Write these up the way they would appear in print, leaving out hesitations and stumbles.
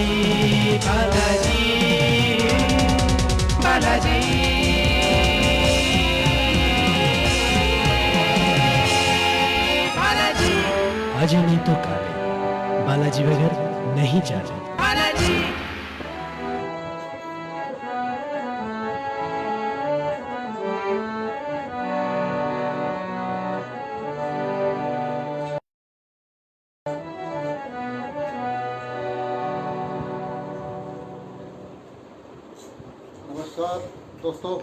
बालाजी बालाजी बालाजी। आज नहीं तो काले बालाजी वगैर नहीं जाने। बालाजी नमस्कार दोस्तों,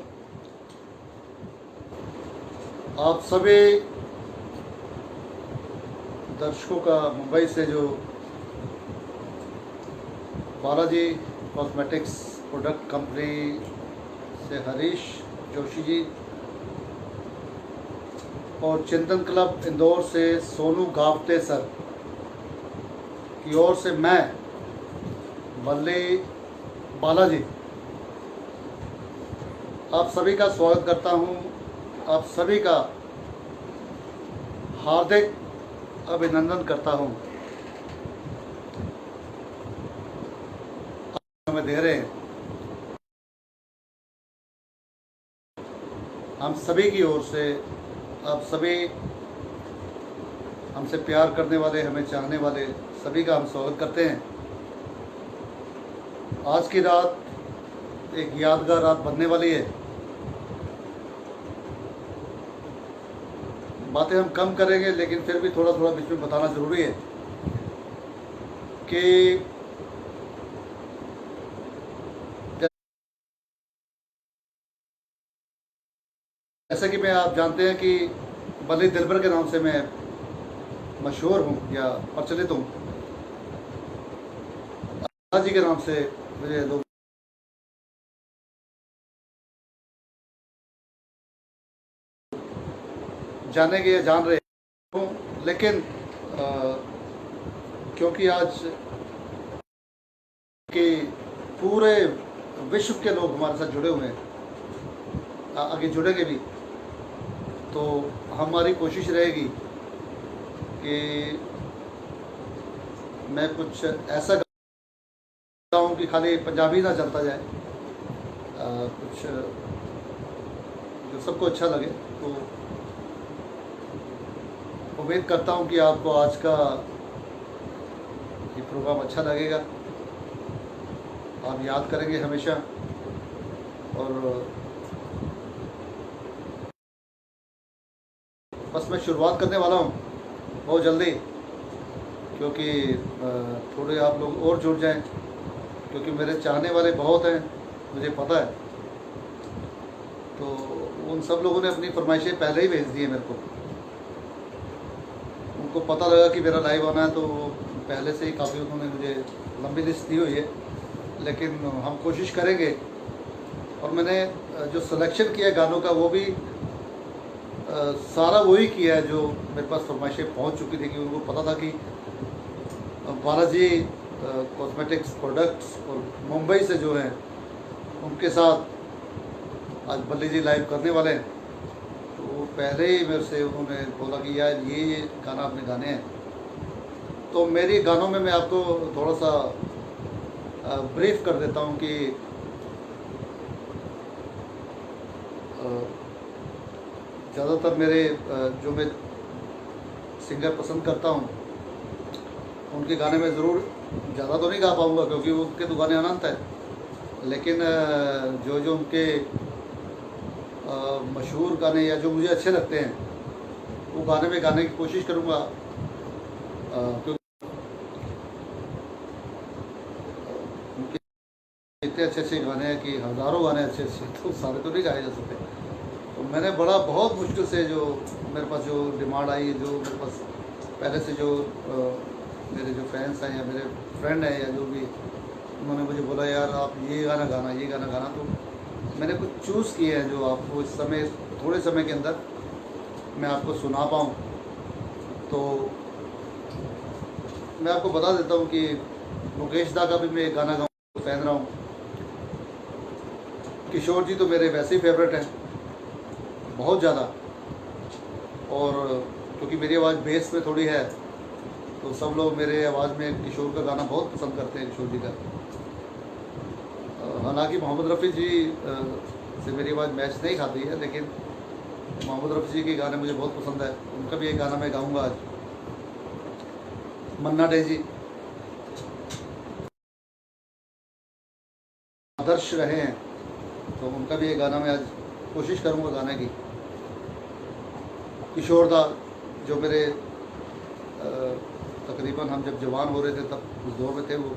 आप सभी दर्शकों का मुंबई से जो बालाजी कॉस्मेटिक्स प्रोडक्ट कंपनी से हरीश जोशी जी और चिंतन क्लब इंदौर से सोनू गावते सर की ओर से मैं बल्ले बालाजी आप सभी का स्वागत करता हूं। आप सभी का हार्दिक अभिनंदन करता हूं। हमें दे रहे हैं, हम सभी की ओर से आप सभी हमसे प्यार करने वाले, हमें चाहने वाले सभी का हम स्वागत करते हैं। आज की रात एक यादगार रात बनने वाली है। बातें हम कम करेंगे, लेकिन फिर भी थोड़ा थोड़ा बीच में बताना ज़रूरी है कि जैसा कि मैं आप जानते हैं कि बल्ली दिलबर के नाम से मैं मशहूर हूँ या प्रचलित हूँ। जी के नाम से मुझे लोग जानेंगे या जान रहे हूँ, लेकिन क्योंकि आज के पूरे विश्व के लोग हमारे साथ जुड़े हुए हैं, आगे जुड़ेंगे भी, तो हमारी कोशिश रहेगी कि मैं कुछ ऐसा गाऊं कि खाली पंजाबी ना चलता जाए, कुछ जो सबको अच्छा लगे। तो उम्मीद करता हूं कि आपको आज का ये प्रोग्राम अच्छा लगेगा, आप याद करेंगे हमेशा। और बस मैं शुरुआत करने वाला हूं बहुत जल्दी, क्योंकि थोड़े आप लोग और जुड़ जाएं, क्योंकि मेरे चाहने वाले बहुत हैं, मुझे पता है। तो उन सब लोगों ने अपनी फरमाइशें पहले ही भेज दी है मेरे को। उनको पता लगा कि मेरा लाइव आना है, तो पहले से ही काफ़ी उन्होंने मुझे लंबी लिस्ट दी हुई है, लेकिन हम कोशिश करेंगे। और मैंने जो सिलेक्शन किया गानों का, वो भी सारा वही किया है जो मेरे पास फरमाइशें पहुंच चुकी थी, कि उनको पता था कि बालाजी कॉस्मेटिक्स प्रोडक्ट्स और मुंबई से जो हैं उनके साथ आज बल्ली जी लाइव करने वाले हैं। तो पहले ही मेरे से उन्होंने बोला कि यार ये गाना आपने गाने हैं। तो मेरी गानों में मैं आपको थोड़ा सा ब्रीफ कर देता हूँ कि ज़्यादातर मेरे जो मैं सिंगर पसंद करता हूँ उनके गाने में ज़रूर ज़्यादा तो नहीं गा पाऊँगा, क्योंकि उनके तो गाने अनंत हैं, लेकिन जो जो उनके मशहूर गाने या जो मुझे अच्छे लगते हैं वो गाने में गाने की कोशिश करूँगा। क्योंकि उनके इतने अच्छे अच्छे गाने हैं कि हज़ारों गाने अच्छे अच्छे, तो सारे तो नहीं गाए जा सकते। तो मैंने बहुत मुश्किल से जो मेरे पास जो डिमांड आई, जो मेरे पास पहले से जो मेरे जो फैंस हैं या मेरे फ्रेंड हैं या जो भी, उन्होंने मुझे बोला यार आप ये गाना गाना, ये गाना गाना। तो मैंने कुछ चूज़ किए हैं जो आपको इस समय थोड़े समय के अंदर मैं आपको सुना पाऊँ। तो मैं आपको बता देता हूँ कि मुकेश दा का भी मैं एक गाना गाऊँ, फैन रहा हूँ। किशोर जी तो मेरे वैसे ही फेवरेट हैं बहुत ज़्यादा, और क्योंकि मेरी आवाज़ बेस में थोड़ी है, तो तो सब लोग मेरे आवाज़ में किशोर का गाना बहुत पसंद करते हैं, किशोर जी का। हालांकि मोहम्मद रफ़ी जी से मेरी आवाज़ मैच नहीं खाती है, लेकिन मोहम्मद रफ़ी जी के गाने मुझे बहुत पसंद है। उनका भी एक गाना मैं गाऊंगा आज। मन्ना डे जी आदर्श रहे हैं, तो उनका भी एक गाना मैं आज कोशिश करूंगा गाने की। किशोर दा जो मेरे तकरीबन हम जब जवान हो रहे थे तब उस दौर में थे वो,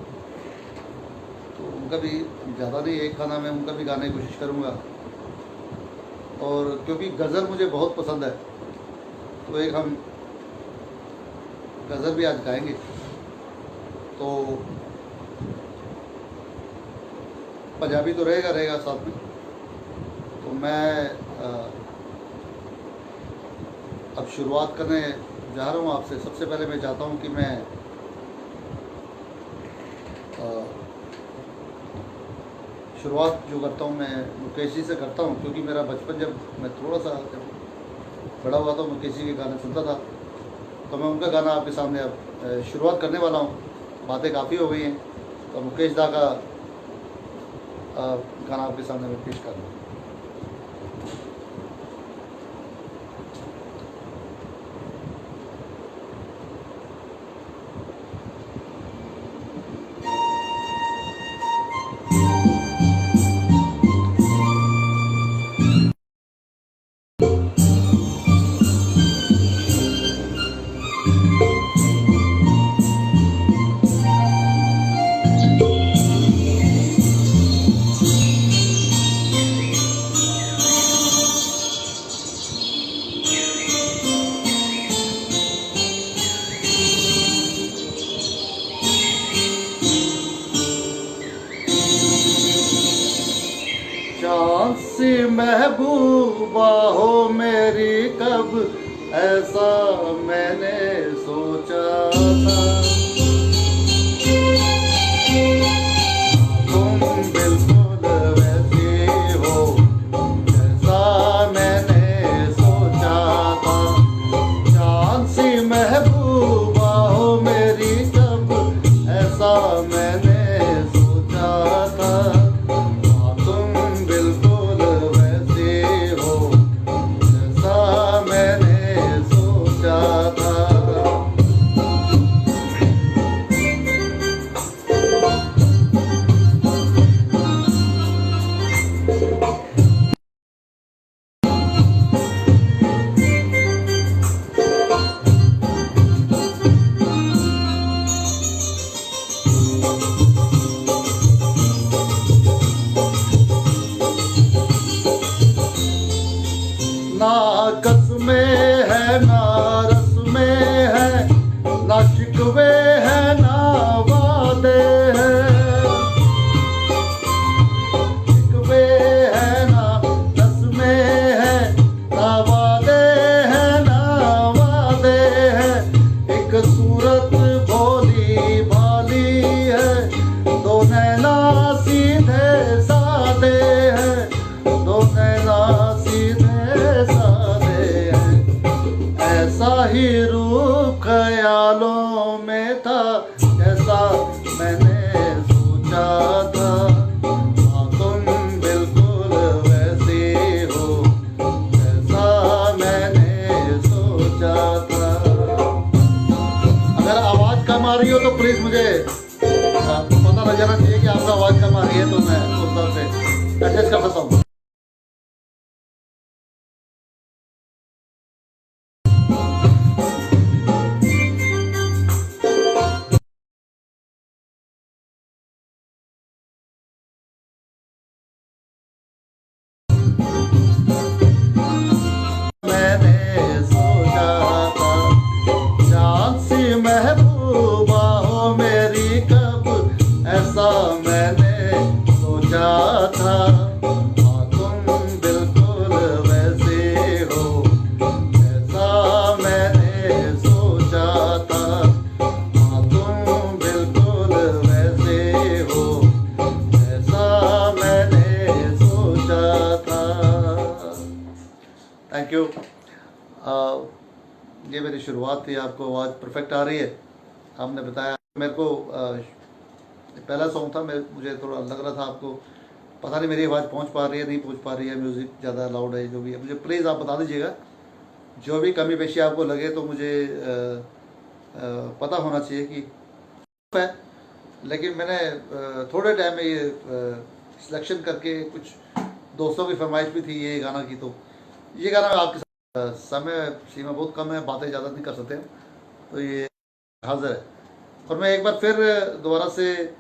तो उनका भी ज़्यादा नहीं, एक गाना मैं उनका भी गाने की कोशिश करूंगा। और क्योंकि गज़ल मुझे बहुत पसंद है, तो एक हम गज़ल भी आज गाएंगे। तो पंजाबी तो रहेगा साथ में। तो मैं अब शुरुआत करने जा रहा हूँ आपसे। सबसे पहले मैं चाहता हूँ कि मैं शुरुआत जो करता हूँ मैं मुकेश जी से करता हूँ, क्योंकि मेरा बचपन जब मैं थोड़ा सा जब बड़ा हुआ तो मुकेश जी के गाने सुनता था, तो मैं उनका गाना आपके सामने अब शुरुआत करने वाला हूँ। बातें काफ़ी हो गई हैं, तो मुकेश दा का गाना आपके सामने मैं पेश कर रहा हूँ। चाँद सी महबूबा हो मेरी, कब ऐसा मैंने सोचा था। तुम बिल्कुल वैसी हो जैसा मैंने सोचा था। चाँद सी महबूबा हो मेरी, कब ऐसा मैंने सोचा था। ना कसमें है ना रस्में है, ना शिकवे है ना वादे हैं। शिकवे है ना रस्में है, ना वादे हैं ना वादे हैं। एक सूरत भोली भाली है, दो नैना सीधे सादे हैं, दो नैना सीधे सादे हैं। ऐसा ही रूप ख्यालों में था, जैसा मैंने सोचा था। हाँ तुम बिल्कुल वैसी हो जैसा मैंने सोचा था। अगर आवाज़ कम आ रही हो तो प्लीज़ मुझे पता लग जाना चाहिए कि आपका आवाज़ कम आ रही है, तो मैं उस तरह से एडजस्ट कर सकता हूँ। महबूबा हो मेरी, कब ऐसा मैंने सोचा था। हाँ तुम बिल्कुल वैसे हो जैसा मैंने सोचा था। हाँ तुम बिल्कुल वैसे हो जैसा मैंने सोचा था। Thank you. ये मेरी शुरुआत थी। आपको आवाज़ परफेक्ट आ रही है? आपने बताया मेरे को पहला सॉन्ग था, मुझे थोड़ा लग रहा था आपको पता नहीं मेरी आवाज़ पहुंच पा रही है नहीं पहुंच पा रही है, म्यूज़िक ज़्यादा लाउड है जो भी है, मुझे प्लीज़ आप बता दीजिएगा। जो भी कमी पेशी आपको लगे तो मुझे पता होना चाहिए कि है। लेकिन मैंने थोड़े टाइम में ये सिलेक्शन करके, कुछ दोस्तों की फरमाइश भी थी ये गाना की, तो ये गाना आपके साथ समय सीमा बहुत कम है, बातें ज़्यादा नहीं कर सकते हम, तो ये हाजिर है। और मैं एक बार फिर दोबारा से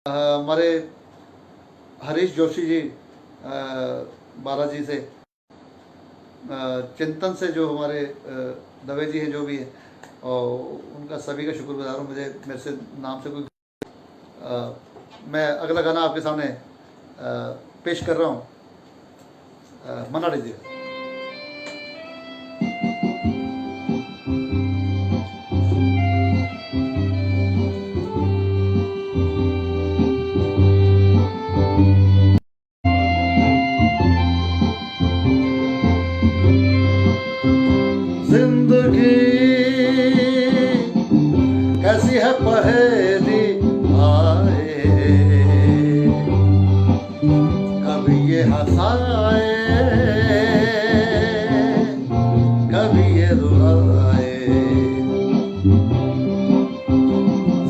हमारे हरीश जोशी जी बालाजी से, चिंतन से जो हमारे दवे जी हैं जो भी हैं, और उनका सभी का शुक्रगुजार हूँ। मुझे मेरे से नाम से कोई मैं अगला गाना आपके सामने पेश कर रहा हूँ, मना लीजिए। जिंदगी कैसी है पहेली आए, कभी ये हंसाए कभी ये रुलाए।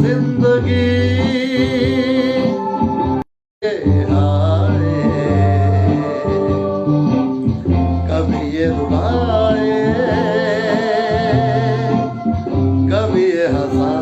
जिंदगी आए कभी ये रुलाए कभी ये हंसाए।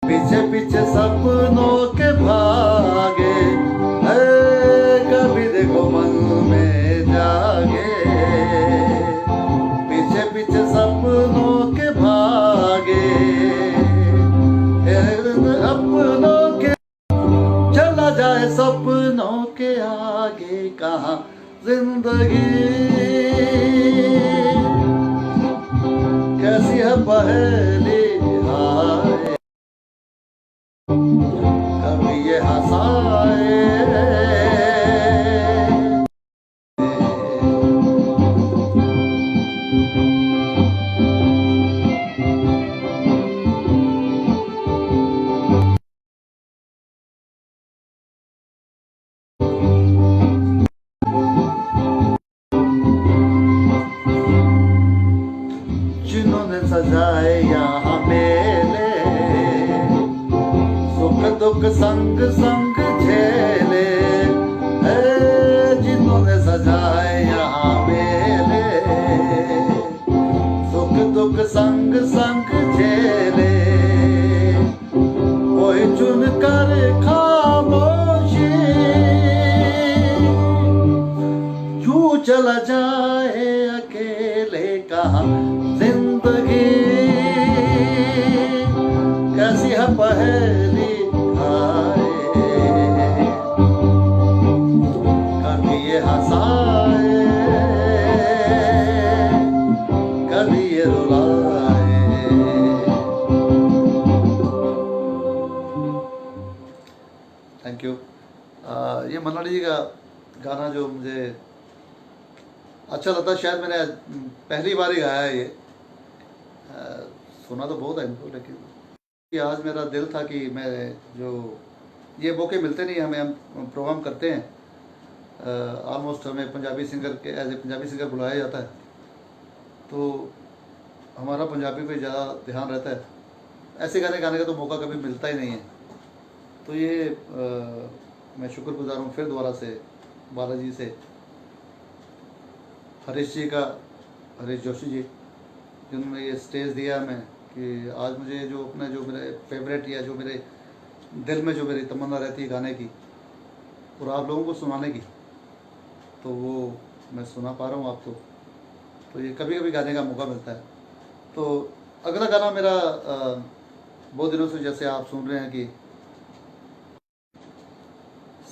पीछे पीछे सपनों के भागे, कभी देखो मन में जागे। पीछे पीछे सपनों के भागे, अपनों के चला जाए सपनों के आगे, कहाँ जिंदगी कैसी है पहेली हाय, कभी ये हंसाए जिन्होंने सजाए यहाँ मेले, सुख दुख संग संग झेले, जिन्होंने सजाए यहाँ मेले, सुख दुख संग संग झेले, कोई चुन कर खामोशी यूं चला जाए अकेले, कहाँ जिंदगी कैसी है पहेली हाय, कभी ये हंसाए कभी ये रुलाए। Thank you. ये मन्ना जी का गाना जो मुझे अच्छा लगता है, शायद मैंने पहली बार ही गाया है ये, सुना तो बहुत है इनको, लेकिन कि आज मेरा दिल था कि मैं जो ये मौके मिलते नहीं हमें, हम प्रोग्राम करते हैं ऑलमोस्ट, हमें पंजाबी सिंगर के एज ए पंजाबी सिंगर बुलाया जाता है, तो हमारा पंजाबी पे ज़्यादा ध्यान रहता है, ऐसे गाने गाने का तो मौका कभी मिलता ही नहीं है। तो ये मैं शुक्रगुजार हूँ फिर दोबारा से बालाजी से, हरीश जी का, हरीश जोशी जी, जिन्होंने ये स्टेज दिया हमें कि आज मुझे जो अपना जो मेरे फेवरेट या जो मेरे दिल में जो मेरी तमन्ना रहती है गाने की और आप लोगों को सुनाने की, तो वो मैं सुना पा रहा हूँ आपको। तो ये कभी कभी गाने का मौका मिलता है। तो अगला गाना मेरा बहुत दिनों से जैसे आप सुन रहे हैं कि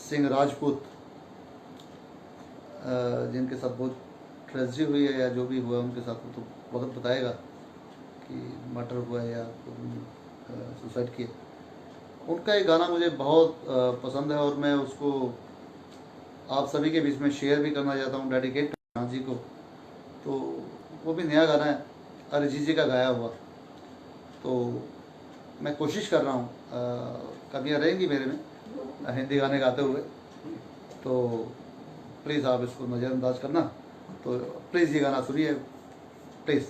सिंह राजपूत, जिनके साथ बहुत ट्रेजेडी हुई है या जो भी हुआ उनके साथ, तो वक्त बताएगा कि मर्डर हुआ है या सुसाइड किया। उनका एक गाना मुझे बहुत पसंद है और मैं उसको आप सभी के बीच में शेयर भी करना चाहता हूँ, डेडिकेट करना जी को। तो वो भी नया गाना है, अरिजीत जी का गाया हुआ। तो मैं कोशिश कर रहा हूँ, कमियाँ रहेंगी मेरे में हिंदी गाने गाते हुए, तो प्लीज़ आप इसको नज़रअंदाज करना। तो प्लीज़ ये गाना सुनिए प्लीज़।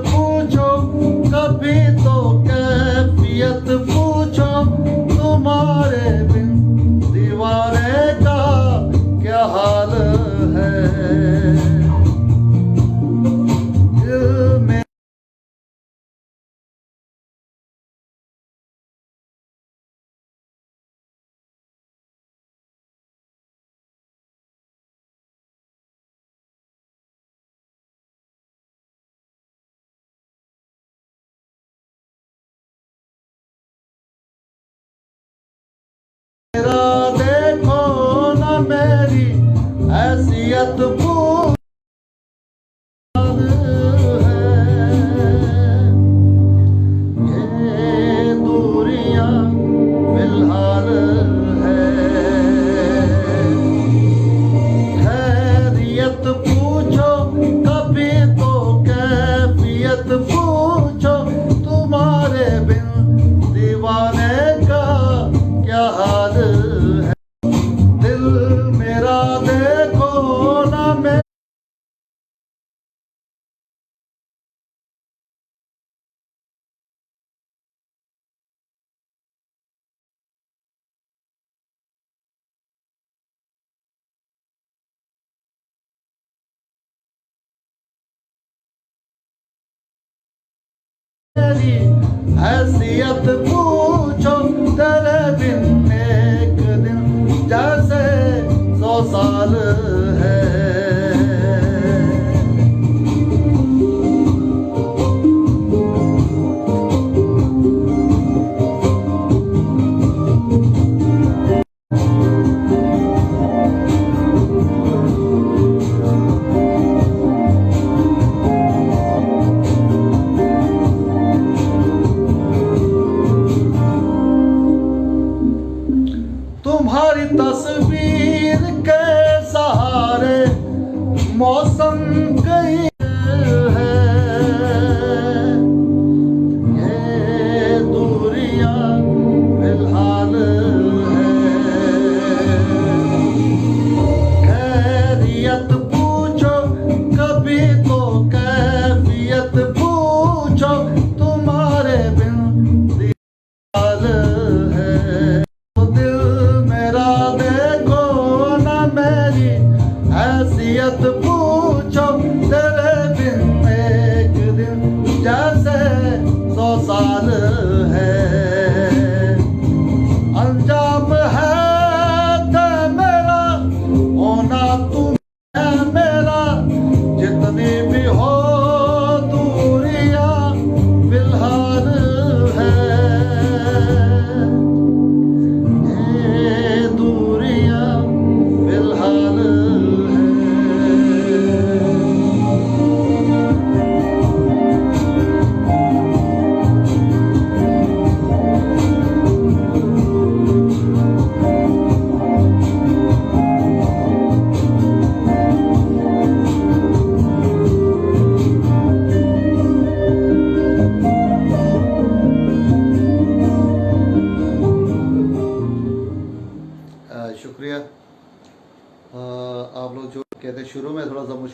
पूछो कभी तो कैफियत पूछो, तुम्हारे बिन दीवाने का क्या हाल है। दिल में मेरा देखो ना मेरी हैसियत पूछ ये दूरियां फिलहाल है। खैरियत पूछो कभी तो कैफियत पूछो, तुम्हारे बिन दीवाने का क्या हाल है। दिल मेरा देखो ना मैं तेरी हैसियत पूछो, तेरे बिन एक दिन जैसे 100 साल है।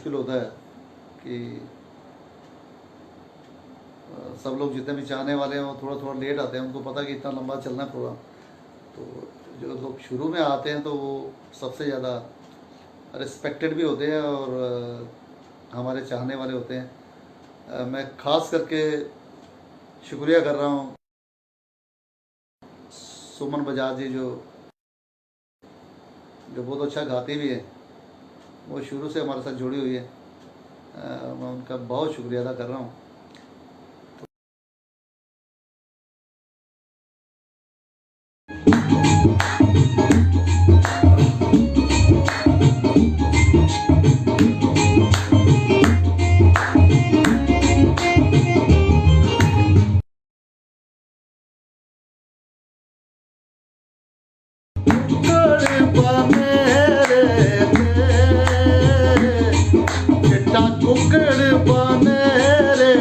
मुश्किल होता है कि सब लोग जितने भी चाहने वाले हैं वो थोड़ा थोड़ा लेट आते हैं, उनको पता कि इतना लंबा चलना है प्रोग्राम। तो जो लोग शुरू में आते हैं तो वो सबसे ज़्यादा रिस्पेक्टेड भी होते हैं और हमारे चाहने वाले होते हैं। मैं ख़ास करके शुक्रिया कर रहा हूँ सुमन बजाज जी, जो बहुत अच्छा गाती भी है, वो शुरू से हमारे साथ जुड़ी हुई है। मैं उनका बहुत शुक्रिया अदा कर रहा हूँ। कुकड़ बने रे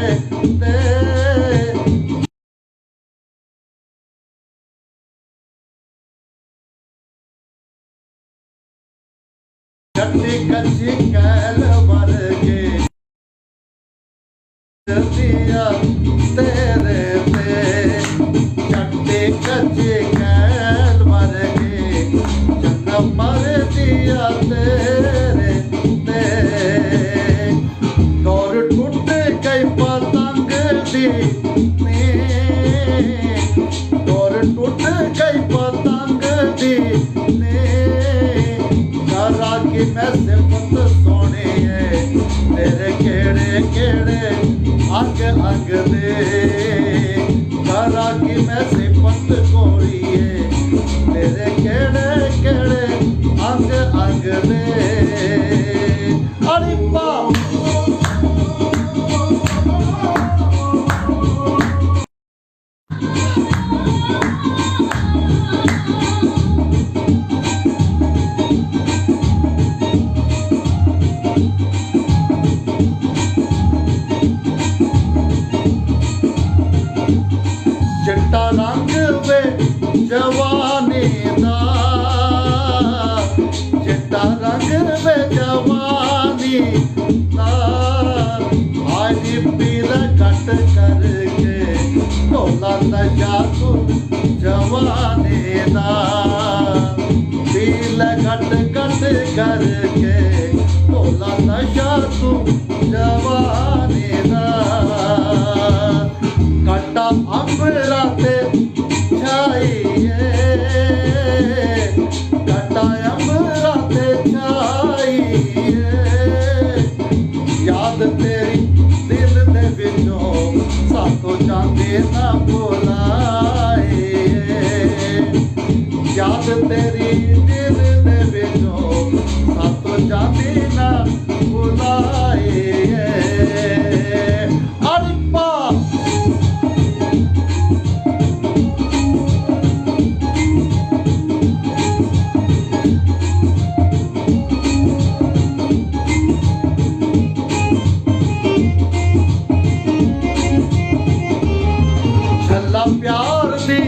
कच्ची कच्ची कैल वर्गे दिया तेरे पे, कच्ची कच्ची कैल वर्गे जन्म मर दिया तेरे पे। दौर टूट गई पतंग दी दौर टूट गई पतंग दी करा कि मैं सिफत सोनी है तेरे केड़े केड़े अंग अंग दे, करा कि मैं सिफत कोरी है तेरे केड़े केड़े अंग अंग दे। अरे बाप चिट्टा रंग वे जवानी दा, चिट्टा रंग वे जवानी दा, आज पील कट करके ढोला नशा तू जवानी दा, पील कट कट करके ढोला नशा तू जवानी दा। कट्टा अंबरा ते छाइए, कट्टा अंबरा ते छाइए, याद तेरी दिल दे विचों सातों चांदे ना भुलाए, याद तेरी दिल दे विचों सातों चांदे ना भुलाए। प्यार दी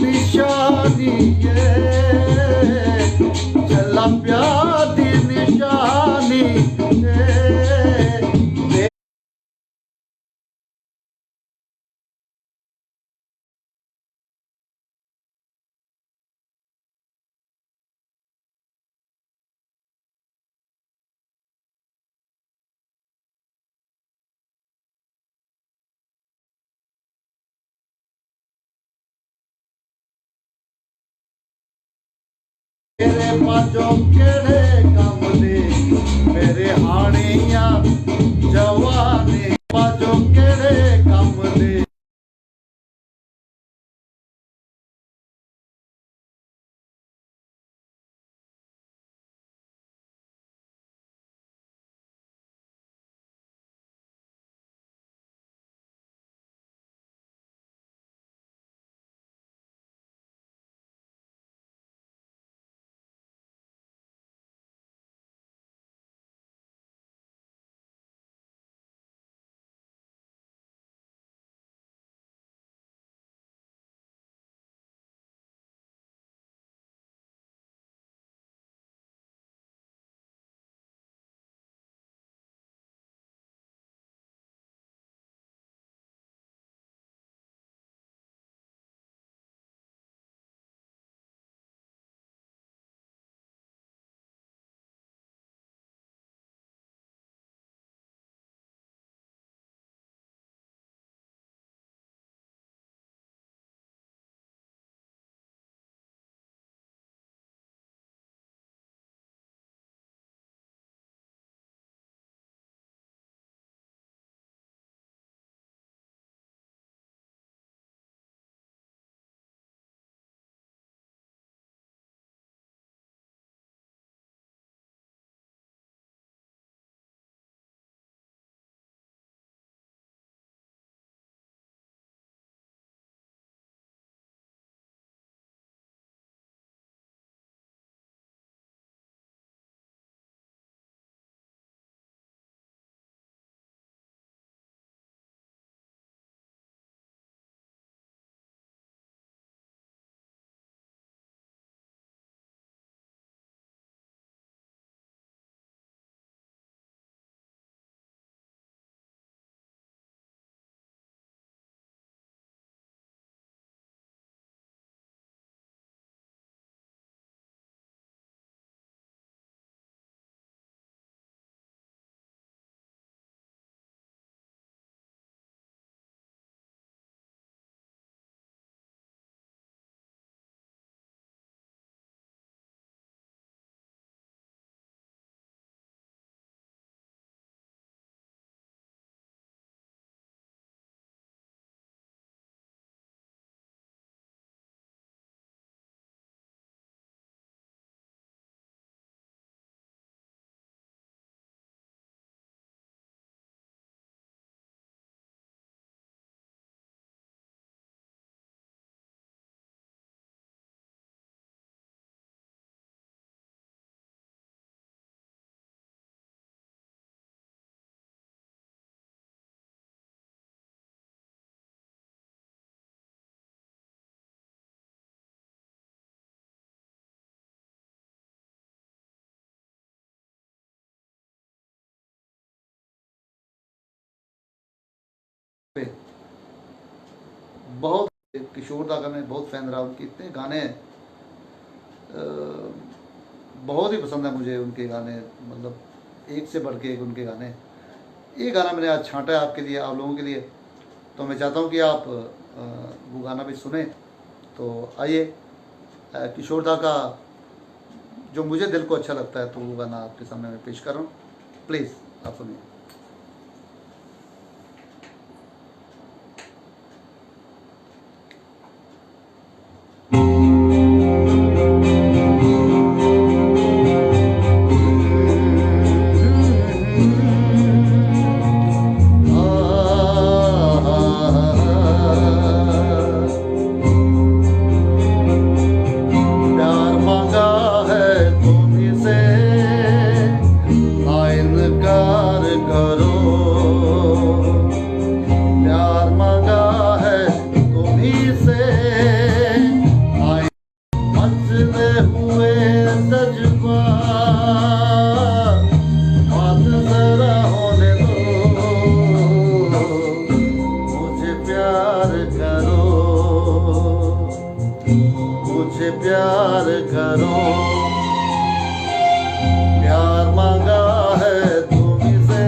निशानी है, चला प्यार दी निशानी है। तेरे पाजो केड़े कम दे मेरे हानिया जवानी पाजो केड़े कम दे। पे बहुत किशोर दा का मैं बहुत फैन रहा, उनके इतने गाने बहुत ही पसंद है मुझे उनके गाने, मतलब एक से बढ़ के एक उनके गाने। ये गाना मैंने आज छांटा है आपके लिए, आप लोगों के लिए, तो मैं चाहता हूँ कि आप वो गाना भी सुने। तो आइए, किशोर दा का जो मुझे दिल को अच्छा लगता है, तो वो गाना आपके सामने मैं पेश कर रहा हूँ, प्लीज़ आप सुनिए। मुझे प्यार करो, प्यार मांगा है तुमसे,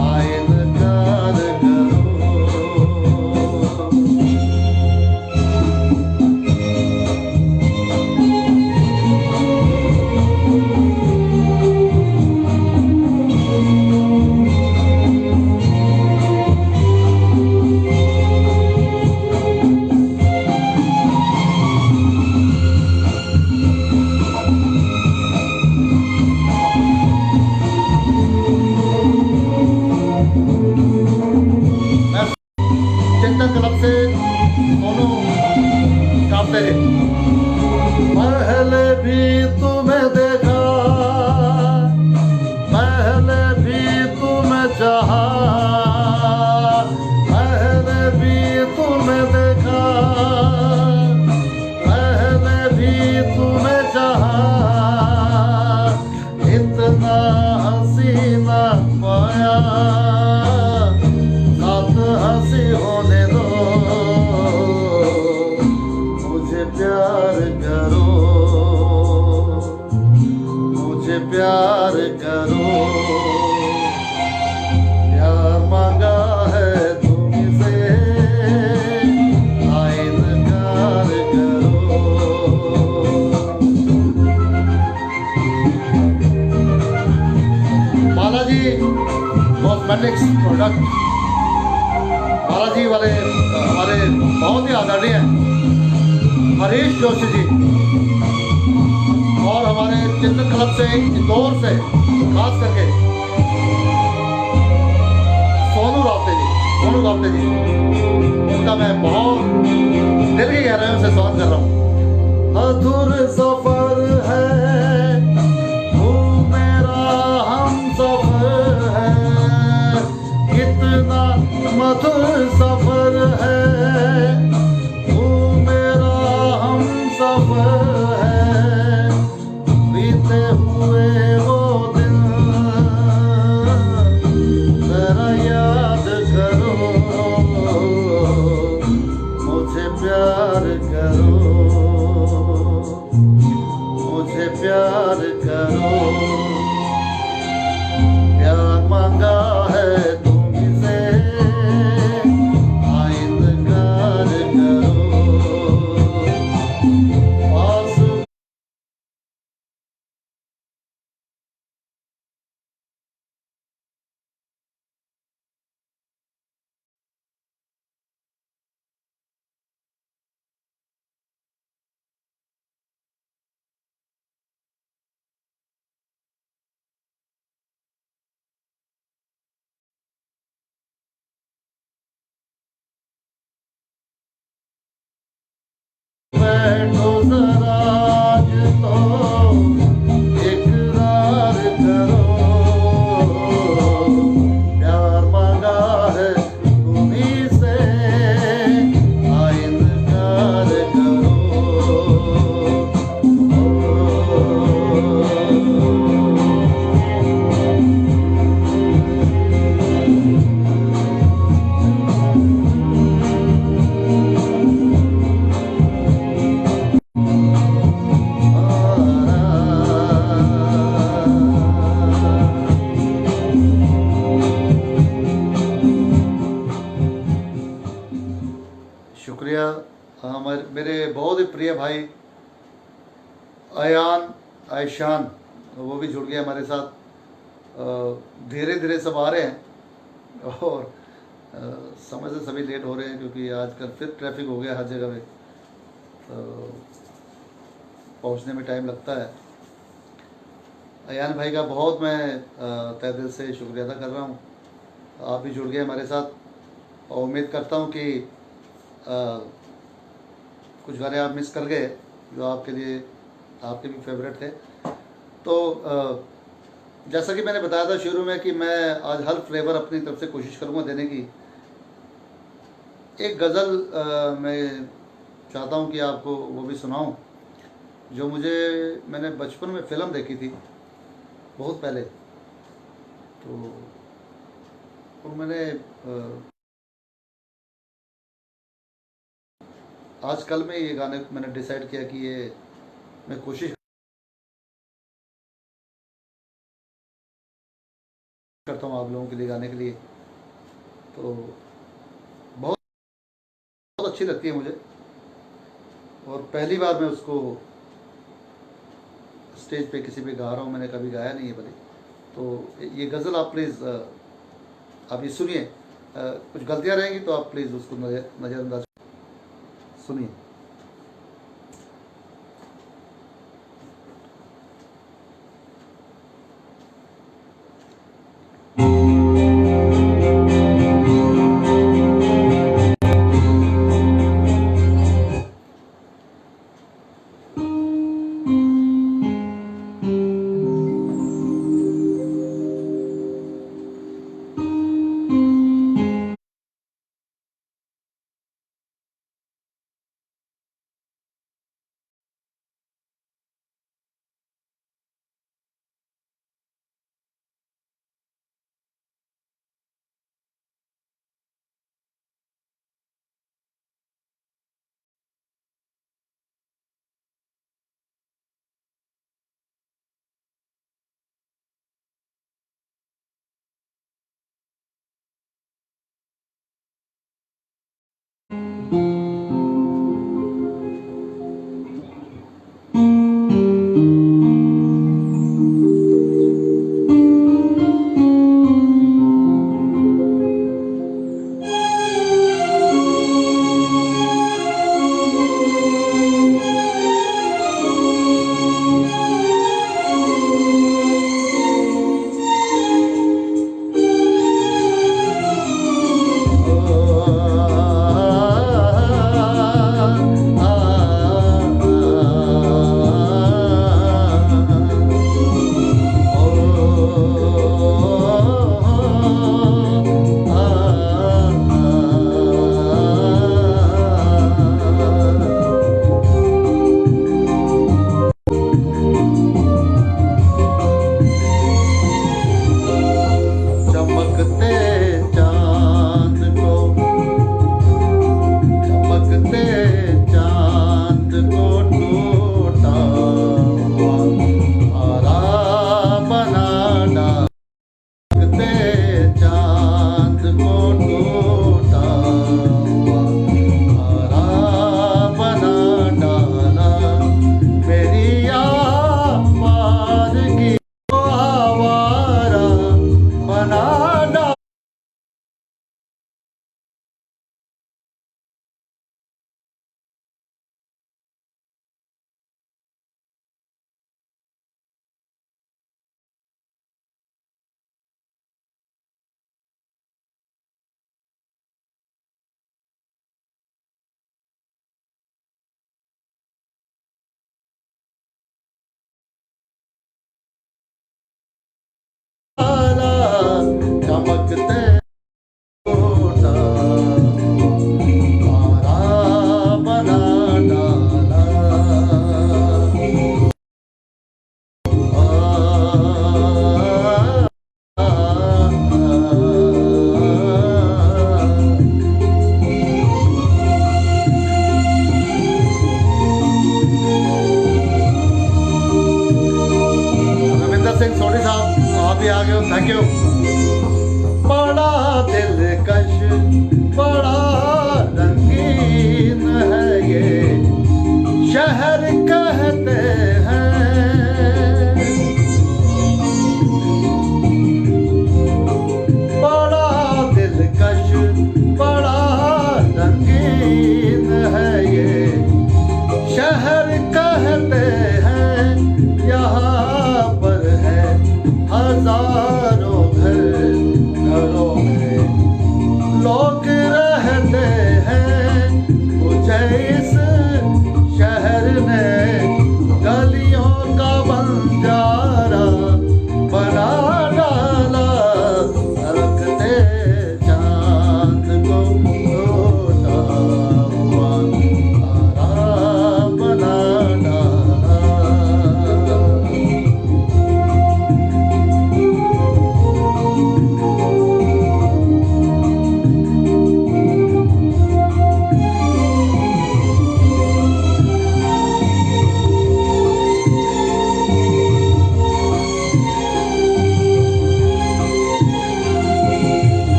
आ इनकार चिंतन क्लब से सोनू काफते थे। पहले भी तुम्हें देखा, पहले भी तुम्हें चाहा, पहले भी तुम्हें देखा, पहले भी तुम्हें चाहा, इतना हसीना पाया, साथ हंसी होने दो, मुझे प्यार करो, मुझे प्यार करो, प्यार मांगा है तुमसे, आ इनकार करो। बालाजी कॉस्मेटिक्स प्रोडक्ट, बालाजी वाले हमारे बहुत ही आदरणीय हैं हरीश जोशी जी, और हमारे चिंतन क्लब से इंदौर से खास करके सोनू रावते जी, उनका मैं बहुत दिल की गहराइयों से स्वागत कर रहा हूँ। मधुर सफर है तू मेरा हम सफर है, कितना मधुर सफर है तू मेरा हम सफर है, बीते हुए वो दिन जरा याद करो, मुझे प्यार करो, मुझे प्यार करो, प्यार मांगा है तुमसे, आ इनकार करो। पास बैठो जरा आज तो इकरार करो, प्यार मांगा है तुम्हीं से, आ इनकार करो। शुक्रिया। मेरे बहुत ही प्रिय भाई अयान आयशान, वो भी जुड़ गए हमारे साथ। धीरे धीरे सब आ रहे हैं और समय से सभी लेट हो रहे हैं क्योंकि आजकल फिर ट्रैफिक हो गया हर जगह पे, तो पहुंचने में टाइम लगता है। अयान भाई का बहुत मैं तहे दिल से शुक्रिया अदा कर रहा हूँ। आप भी जुड़ गए हमारे साथ और उम्मीद करता हूँ कि कुछ गाने आप मिस कर गए जो आपके लिए आपके भी फेवरेट थे। तो जैसा कि मैंने बताया था शुरू में कि मैं आज हर फ्लेवर अपनी तरफ से कोशिश करूँगा देने की। एक गज़ल मैं चाहता हूँ कि आपको वो भी सुनाऊँ, जो मैंने बचपन में फ़िल्म देखी थी बहुत पहले। तो और मैंने आज कल में ये गाने मैंने डिसाइड किया कि ये मैं कोशिश करता हूँ आप लोगों के लिए गाने के लिए। तो बहुत बहुत अच्छी लगती है मुझे और पहली बार मैं उसको स्टेज पे किसी पे गा रहा हूँ, मैंने कभी गाया नहीं है भले। तो ये गज़ल आप प्लीज़ आप ये सुनिए। कुछ गलतियाँ रहेंगी तो आप प्लीज़ उसको नज़रअंदाज सुनिए।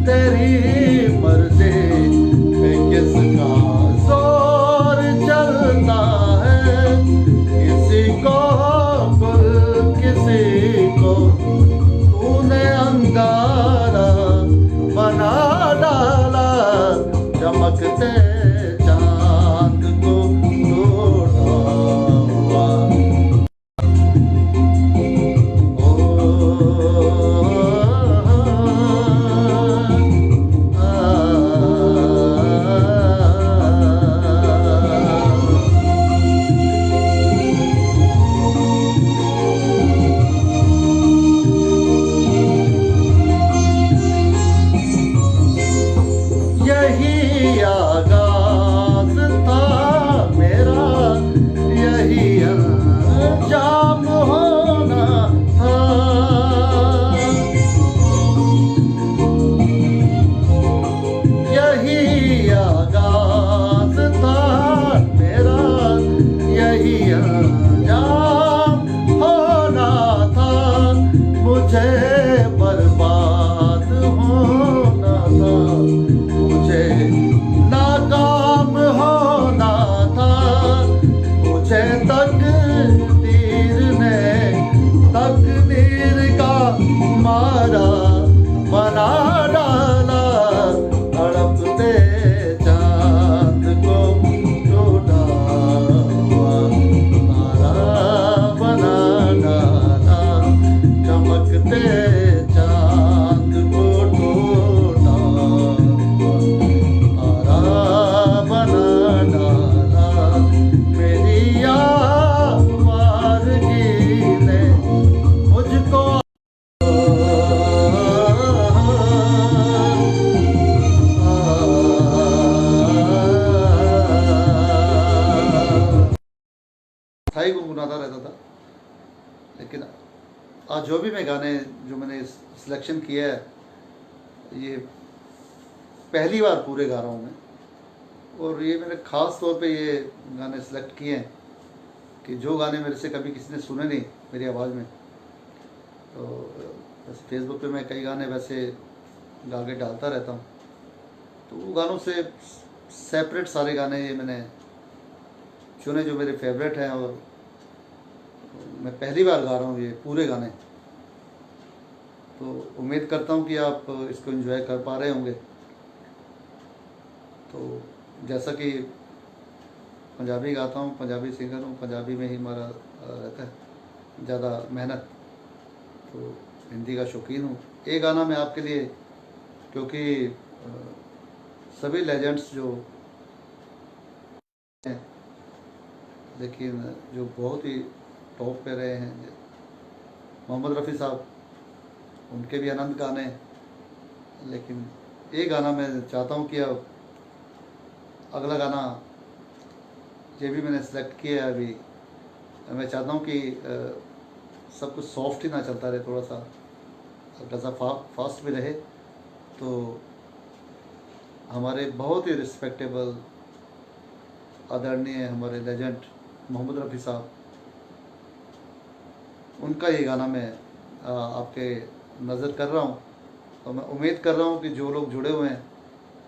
तेरी मर्जी पे किसका जोर चलता है, किसी को गुल किसी को तूने अंगारा बना डाला, चमकते चांद को ढूंढा हुआ। यही आगाज था मेरा, यही अंजाम होना था। यही आगाज था मेरा, यही अंजाम होना था। मुझे बर्बाद होना था, मुझे नाकाम होना था। मुझे तकदीर ने तकदीर का मारा बना डाला, तड़पते चांद को ढूंढा हुआ। तारा बना डाला, चमकते चांद को ढूंढा हुआ। तारा बना डाला, मेरी आवारगी ने मुझको था ही गुनगुनाता रहता था। लेकिन आज जो भी मैं गाने जो मैंने सिलेक्शन किया है, ये पहली बार पूरे गा रहा हूँ मैं। और ये मैंने ख़ास तौर पे ये गाने सेलेक्ट किए हैं कि जो गाने मेरे से कभी किसी ने सुने नहीं मेरी आवाज़ में। तो बस फेसबुक पे मैं कई गाने वैसे गा के डालता रहता हूँ, तो वो गानों से सेपरेट सारे गाने ये मैंने चुने जो मेरे फेवरेट हैं। और मैं पहली बार गा रहा हूँ ये पूरे गाने, तो उम्मीद करता हूँ कि आप इसको एंजॉय कर पा रहे होंगे। तो जैसा कि पंजाबी गाता हूँ, पंजाबी सिंगर हूँ, पंजाबी में ही हमारा रहता है ज़्यादा मेहनत, तो हिंदी का शौकीन हूँ। ये गाना मैं आपके लिए, क्योंकि सभी लेजेंड्स जो हैं, लेकिन जो बहुत ही टॉप पे रहे हैं, मोहम्मद रफ़ी साहब, उनके भी अनंत गाने। लेकिन ये गाना मैं चाहता हूँ कि अब अगला गाना ये भी मैंने सेलेक्ट किया है अभी, मैं चाहता हूँ कि सब कुछ सॉफ्ट ही ना चलता रहे, थोड़ा सा हल्का सा फास्ट भी रहे। तो हमारे बहुत ही रिस्पेक्टेबल आदरणीय हमारे लेजेंड मोहम्मद रफ़ी साहब, उनका ये गाना मैं आपके नज़र कर रहा हूँ। तो मैं उम्मीद कर रहा हूँ कि जो लोग जुड़े हुए हैं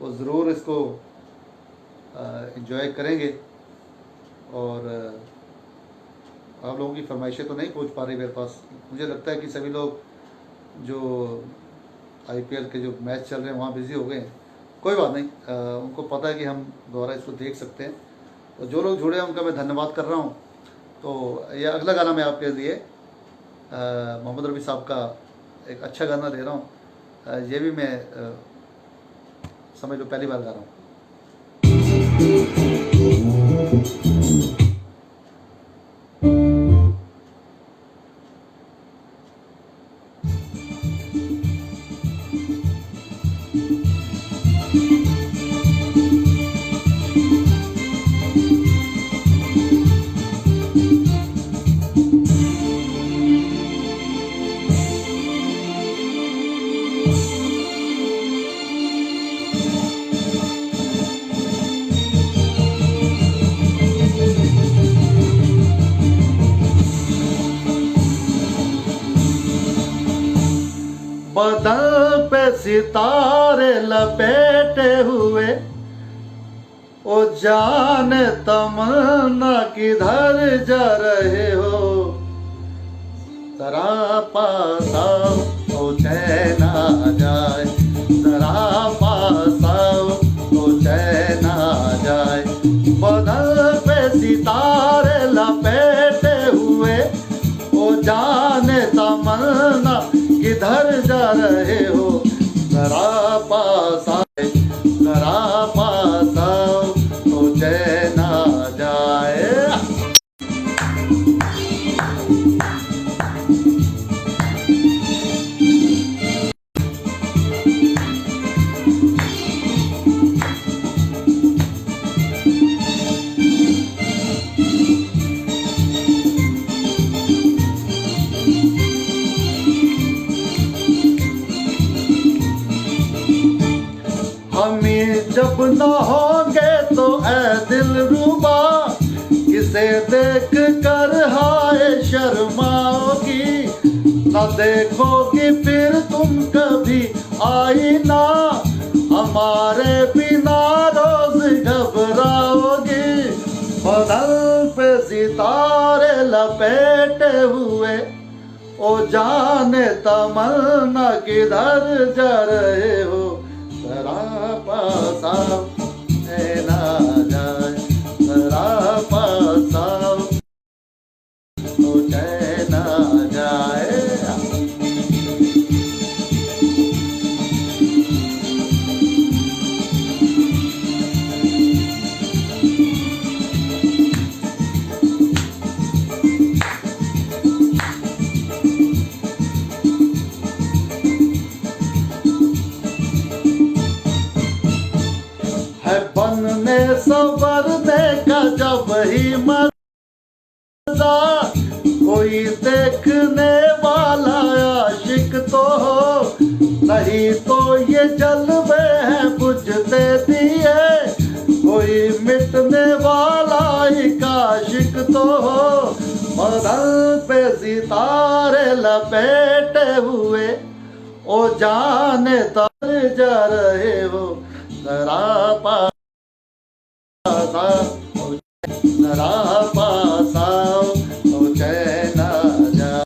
वो ज़रूर इसको एंजॉय करेंगे। और आप लोगों की फरमाइशें तो नहीं पहुँच पा रही मेरे पास। मुझे लगता है कि सभी लोग जो IPL के जो मैच चल रहे हैं वहाँ बिज़ी हो गए हैं। कोई बात नहीं, उनको पता है कि हम दोबारा इसको देख सकते हैं। तो जो लोग जुड़े हैं उनका मैं धन्यवाद कर रहा हूँ। तो ये अगला गाना मैं आपके लिए मोहम्मद रफ़ी साहब का एक अच्छा गाना दे रहा हूँ। ये भी मैं समझ लो पहली बार गा रहा हूँ। बदन पे सितारे लपेटे हुए, ओ जाने तमन्ना किधर जा रहे हो, जरा पास आओ ओ चैन आ जाए, जरा पास आओ ओ चैन आ जाए। बदल पे सितारे लपेटे हुए, ओ जाने तमन्ना किधर जा रहे हो, जरा पास आए, जरा पास आओ तो चैन आ जाए। हम जब न होंगे तो ऐ दिलरुबा, किसे देख कर हाय शर्माओगी, न देखोगी फिर तुम कभी आईना, हमारे बिना रोज घबराओगी। बदल पे सितारे लपेटे हुए, ओ जाने तमन्ना किधर जा रहे हो, जरा पास आओ चैन आ जाए, जरा पास आओ तो चैन आ जाए। है बनने संवरने का जब ही मजा, कोई देखने वाला आशिक तो हो, नहीं तो ये जलवे हैं बुझते दिए, कोई मिटने वाला ही काशिक तो हो। बदल पे सितारे लपेटे हुए, ओ जाने तर जा रहे हो, जरा पास आओ, जरा पास आओ तो चैन आ जाए।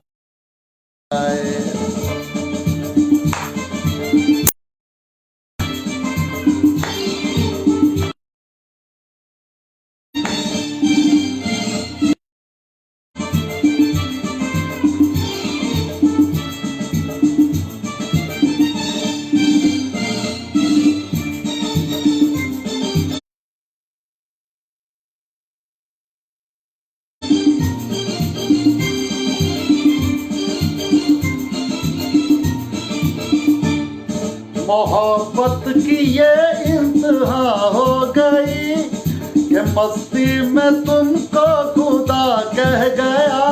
मोहब्बत की ये इंतहा हो गई कि मस्ती में तुमको खुदा कह गया,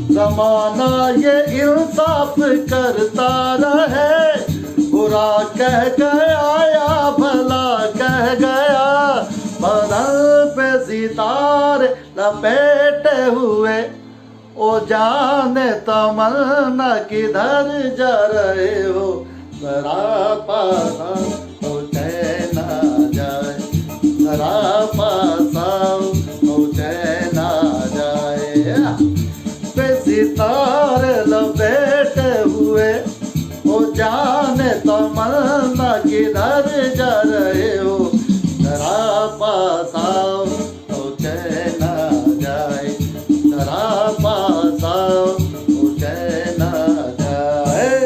जमाना ये इंसाफ करता रहे, बुरा कह गया या भला कह गया। बदल पे सितारे लपेटे हुए, ओ जाने तमन्ना किधर जा रहे हो, जरा पास आओ चैन आ जाए, जरा पास आओ तो चैन आ जाए। पे सितारे लपेटे हुए, ओ जाने तमन्ना किधर जा रहे हो, जरा पास आओ तो चैन आ जाए, जरा पास आओ तो चैन आ जाए।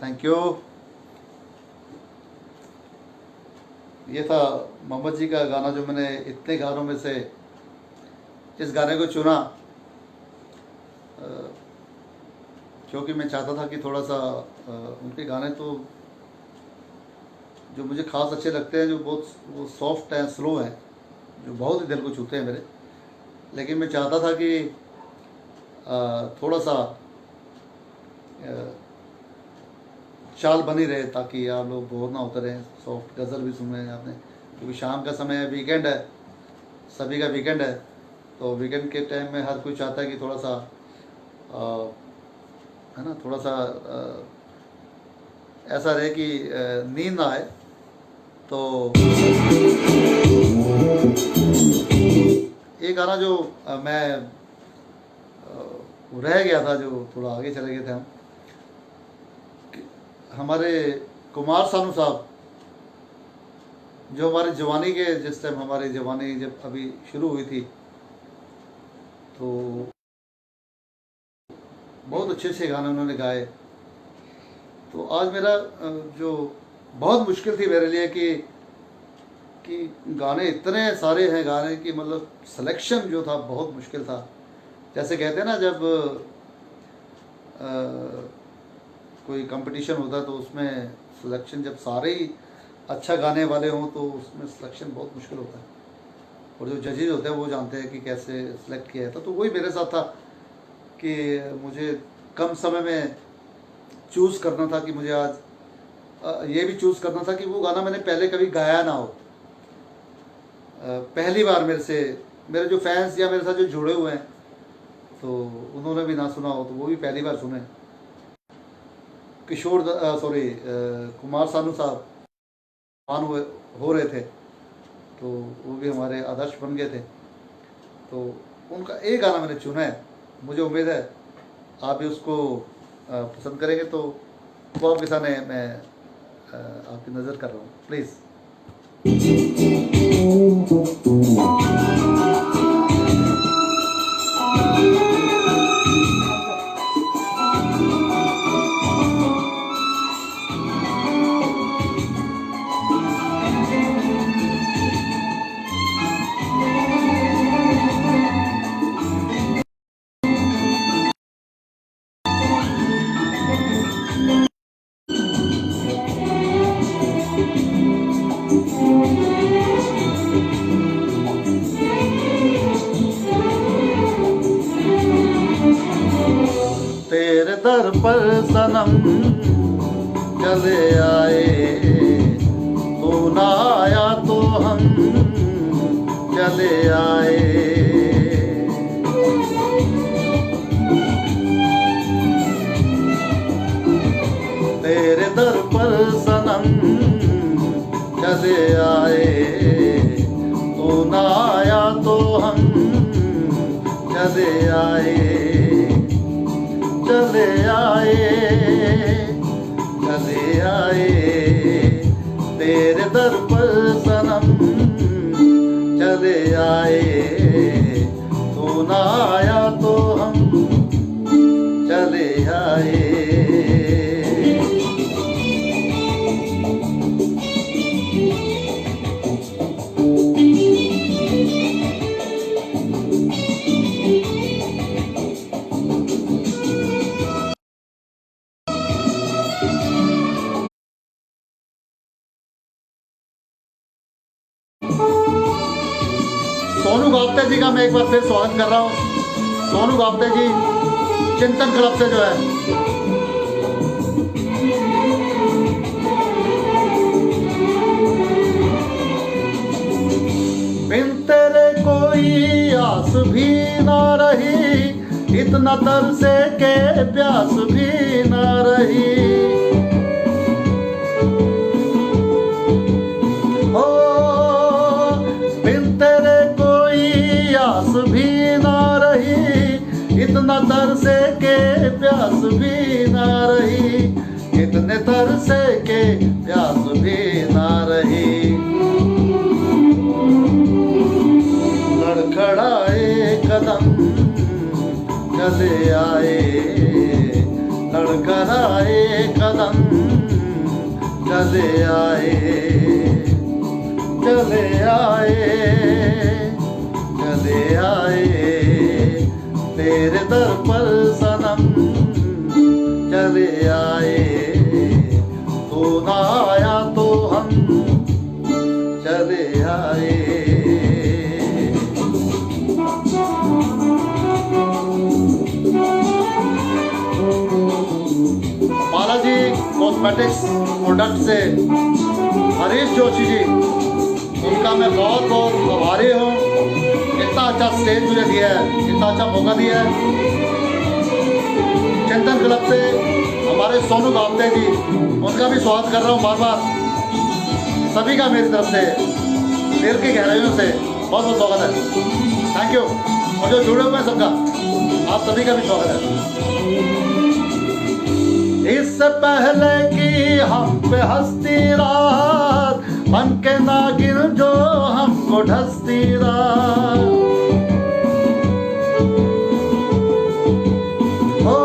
Thank you. ये था मोहम्मद जी का गाना, जो मैंने इतने गानों में से इस गाने को चुना क्योंकि मैं चाहता था कि थोड़ा सा उनके गाने तो जो मुझे खास अच्छे लगते हैं, जो बहुत वो सॉफ्ट हैं, स्लो हैं, जो बहुत ही दिल को छूते हैं मेरे, लेकिन मैं चाहता था कि थोड़ा सा चाल बनी रहे ताकि आप लोग बोर ना होते रहें, सॉफ्ट गज़ल भी सुन रहे हैं आपने, क्योंकि शाम का समय है, वीकेंड है, सभी का वीकेंड है, तो वीकेंड के टाइम में हर कोई चाहता है कि थोड़ा सा है ना, थोड़ा सा ऐसा रहे कि नींद ना आए। तो ये गाना जो मैं रह गया था, जो थोड़ा आगे चले गए थे हम, हमारे कुमार सानू साहब, जो हमारी जवानी के, जिस टाइम हमारी जवानी जब अभी शुरू हुई थी, तो बहुत अच्छे अच्छे गाने उन्होंने गाए। तो आज मेरा जो बहुत मुश्किल थी मेरे लिए कि गाने इतने सारे हैं गाने की, मतलब सिलेक्शन जो था बहुत मुश्किल था। जैसे कहते हैं ना, जब कोई कंपटीशन होता है तो उसमें सिलेक्शन, जब सारे ही अच्छा गाने वाले हों तो उसमें सिलेक्शन बहुत मुश्किल होता है, और जो जजेज होते हैं वो जानते हैं कि कैसे सिलेक्ट किया जाता। तो वही मेरे साथ था कि मुझे कम समय में चूज़ करना था कि मुझे आज ये भी चूज़ करना था कि वो गाना मैंने पहले कभी गाया ना हो, पहली बार मेरे जो फैंस या मेरे साथ जो जुड़े हुए हैं तो उन्होंने भी ना सुना हो, तो वो भी पहली बार सुने। कुमार सानू साहब मान हो रहे थे, तो वो भी हमारे आदर्श बन गए थे। तो उनका एक गाना मैंने चुना है, मुझे उम्मीद है आप भी उसको पसंद करेंगे। तो वो आपके सामने मैं आपकी नज़र कर रहा हूँ, प्लीज़। तेरे दर पर सनम चले आए, तू ना आया तो हम चले आए। तेरे दर पर सनम चले आए, तू ना आया तो हम चले आए। चले आए, चले आए, तेरे दर पर सनम चले आए, तू ना आया तो हम चले आए। सोनू गावते जी का मैं एक बार फिर स्वागत कर रहा हूँ। सोनू गावते जी चिंतन क्लब से जो है, बिन तेरे कोई आस भी ना रही, इतना तरसे के प्यास भी ना रही। भी ना रही, इतना तरसे के प्यास भी ना रही, इतने तरसे के प्यास भी ना रही। लड़खड़ाए कदम चले आए, लड़खड़ाए कदम चले आए, चले आए, चले आए, तेरे दर पर सनम चले आए, तू ना आया तो हम चले आए। बालाजी कॉस्मेटिक्स प्रोडक्ट से हरीश जोशी जी, उनका मैं बहुत बहुत आभारी हूँ। इतना अच्छा स्टेज मुझे दिया है, इतना अच्छा मौका दिया है। चिंतन क्लब से हमारे सोनू गावते जी, उनका भी स्वागत कर रहा हूँ बार बार। सभी का मेरी तरफ से दिल की गहराइयों से बहुत बहुत स्वागत है, थैंक यू। और जो जुड़े हुए हैं सबका, आप सभी का भी स्वागत है। इससे पहले कि हम पे हंसती रात, मन के नागिन जो हमको ढसती रात, ओ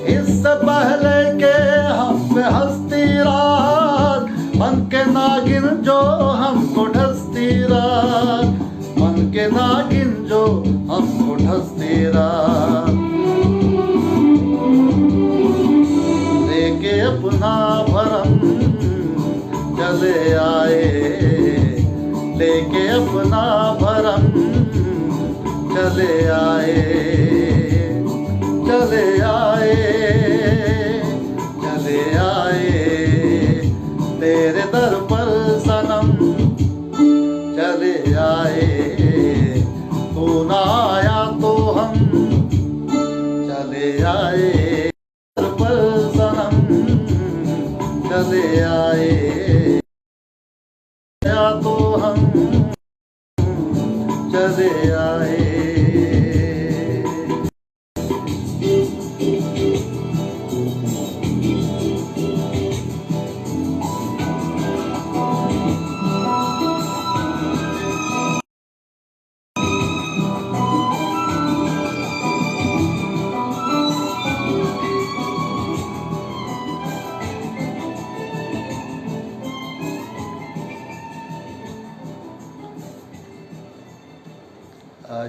इससे पहले के हम पे हंसती रात, मन के नागिन जो हमको ढसती रात, मन के नागिन जो हमको ढसती रात, लेके अपना भरम चले आए, लेके अपना भरम चले आए, चले आए, चले आए तेरे दर पर सनम, चले आए, तू ना आया तो हम चले आए, दर पर सनम चले आए, या तो हम चले आए।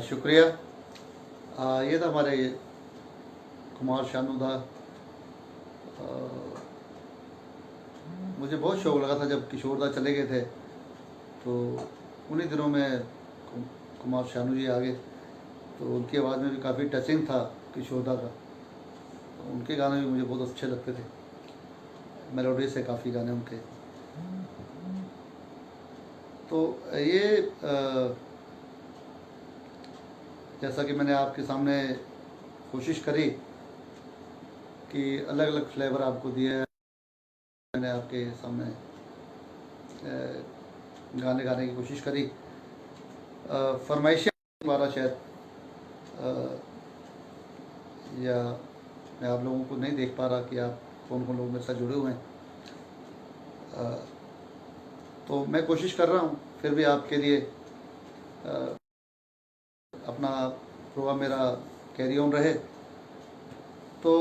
शुक्रिया। ये था हमारे कुमार शानूदा। मुझे बहुत शौक लगा था जब किशोरदा चले गए थे, तो उन्हीं दिनों में कुमार शानू जी आ गए, तो उनकी आवाज़ में भी काफ़ी टचिंग था किशोरदा का। तो उनके गाने भी मुझे बहुत अच्छे लगते थे, मेलोडी से काफ़ी गाने उनके। तो ये जैसा कि मैंने आपके सामने कोशिश करी कि अलग अलग फ्लेवर आपको दिए, मैंने आपके सामने गाने गाने की कोशिश करी। फरमाइशें द्वारा शायद या मैं आप लोगों को नहीं देख पा रहा कि आप कौन कौन लोग मेरे साथ जुड़े हुए हैं, तो मैं कोशिश कर रहा हूँ फिर भी आपके लिए अपना प्रोग्राम मेरा कैरी ऑन रहे। तो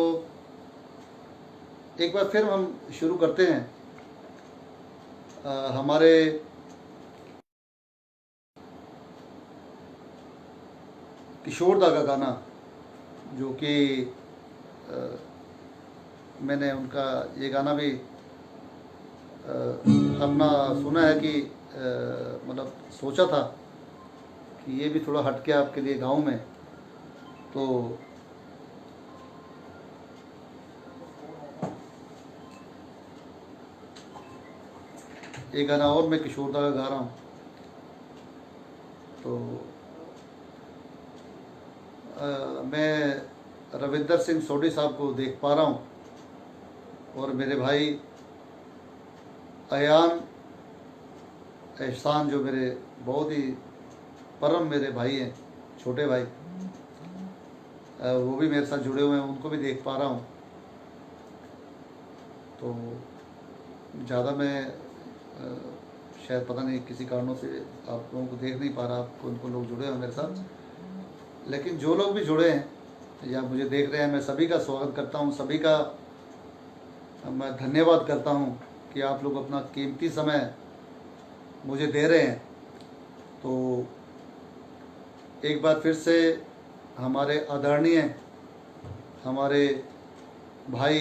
एक बार फिर हम शुरू करते हैं हमारे किशोरदा का गाना, जो कि मैंने उनका ये गाना भी अपना सुना है कि मतलब सोचा था कि ये भी थोड़ा हट के आपके लिए गाँव में, तो एक गाना और मैं किशोरदा का गा रहा हूँ। तो मैं रविंदर सिंह सोडी साहब को देख पा रहा हूँ, और मेरे भाई अयान एहसान, जो मेरे बहुत ही परम मेरे भाई हैं, छोटे भाई, वो भी मेरे साथ जुड़े हुए हैं, उनको भी देख पा रहा हूँ। तो ज़्यादा मैं शायद पता नहीं किसी कारणों से आप लोगों को देख नहीं पा रहा, आप कौन लोग जुड़े हैं मेरे साथ, लेकिन जो लोग भी जुड़े हैं या मुझे देख रहे हैं, मैं सभी का स्वागत करता हूँ, सभी का मैं धन्यवाद करता हूँ कि आप लोग अपना कीमती समय मुझे दे रहे हैं। तो एक बार फिर से हमारे आदरणीय हमारे भाई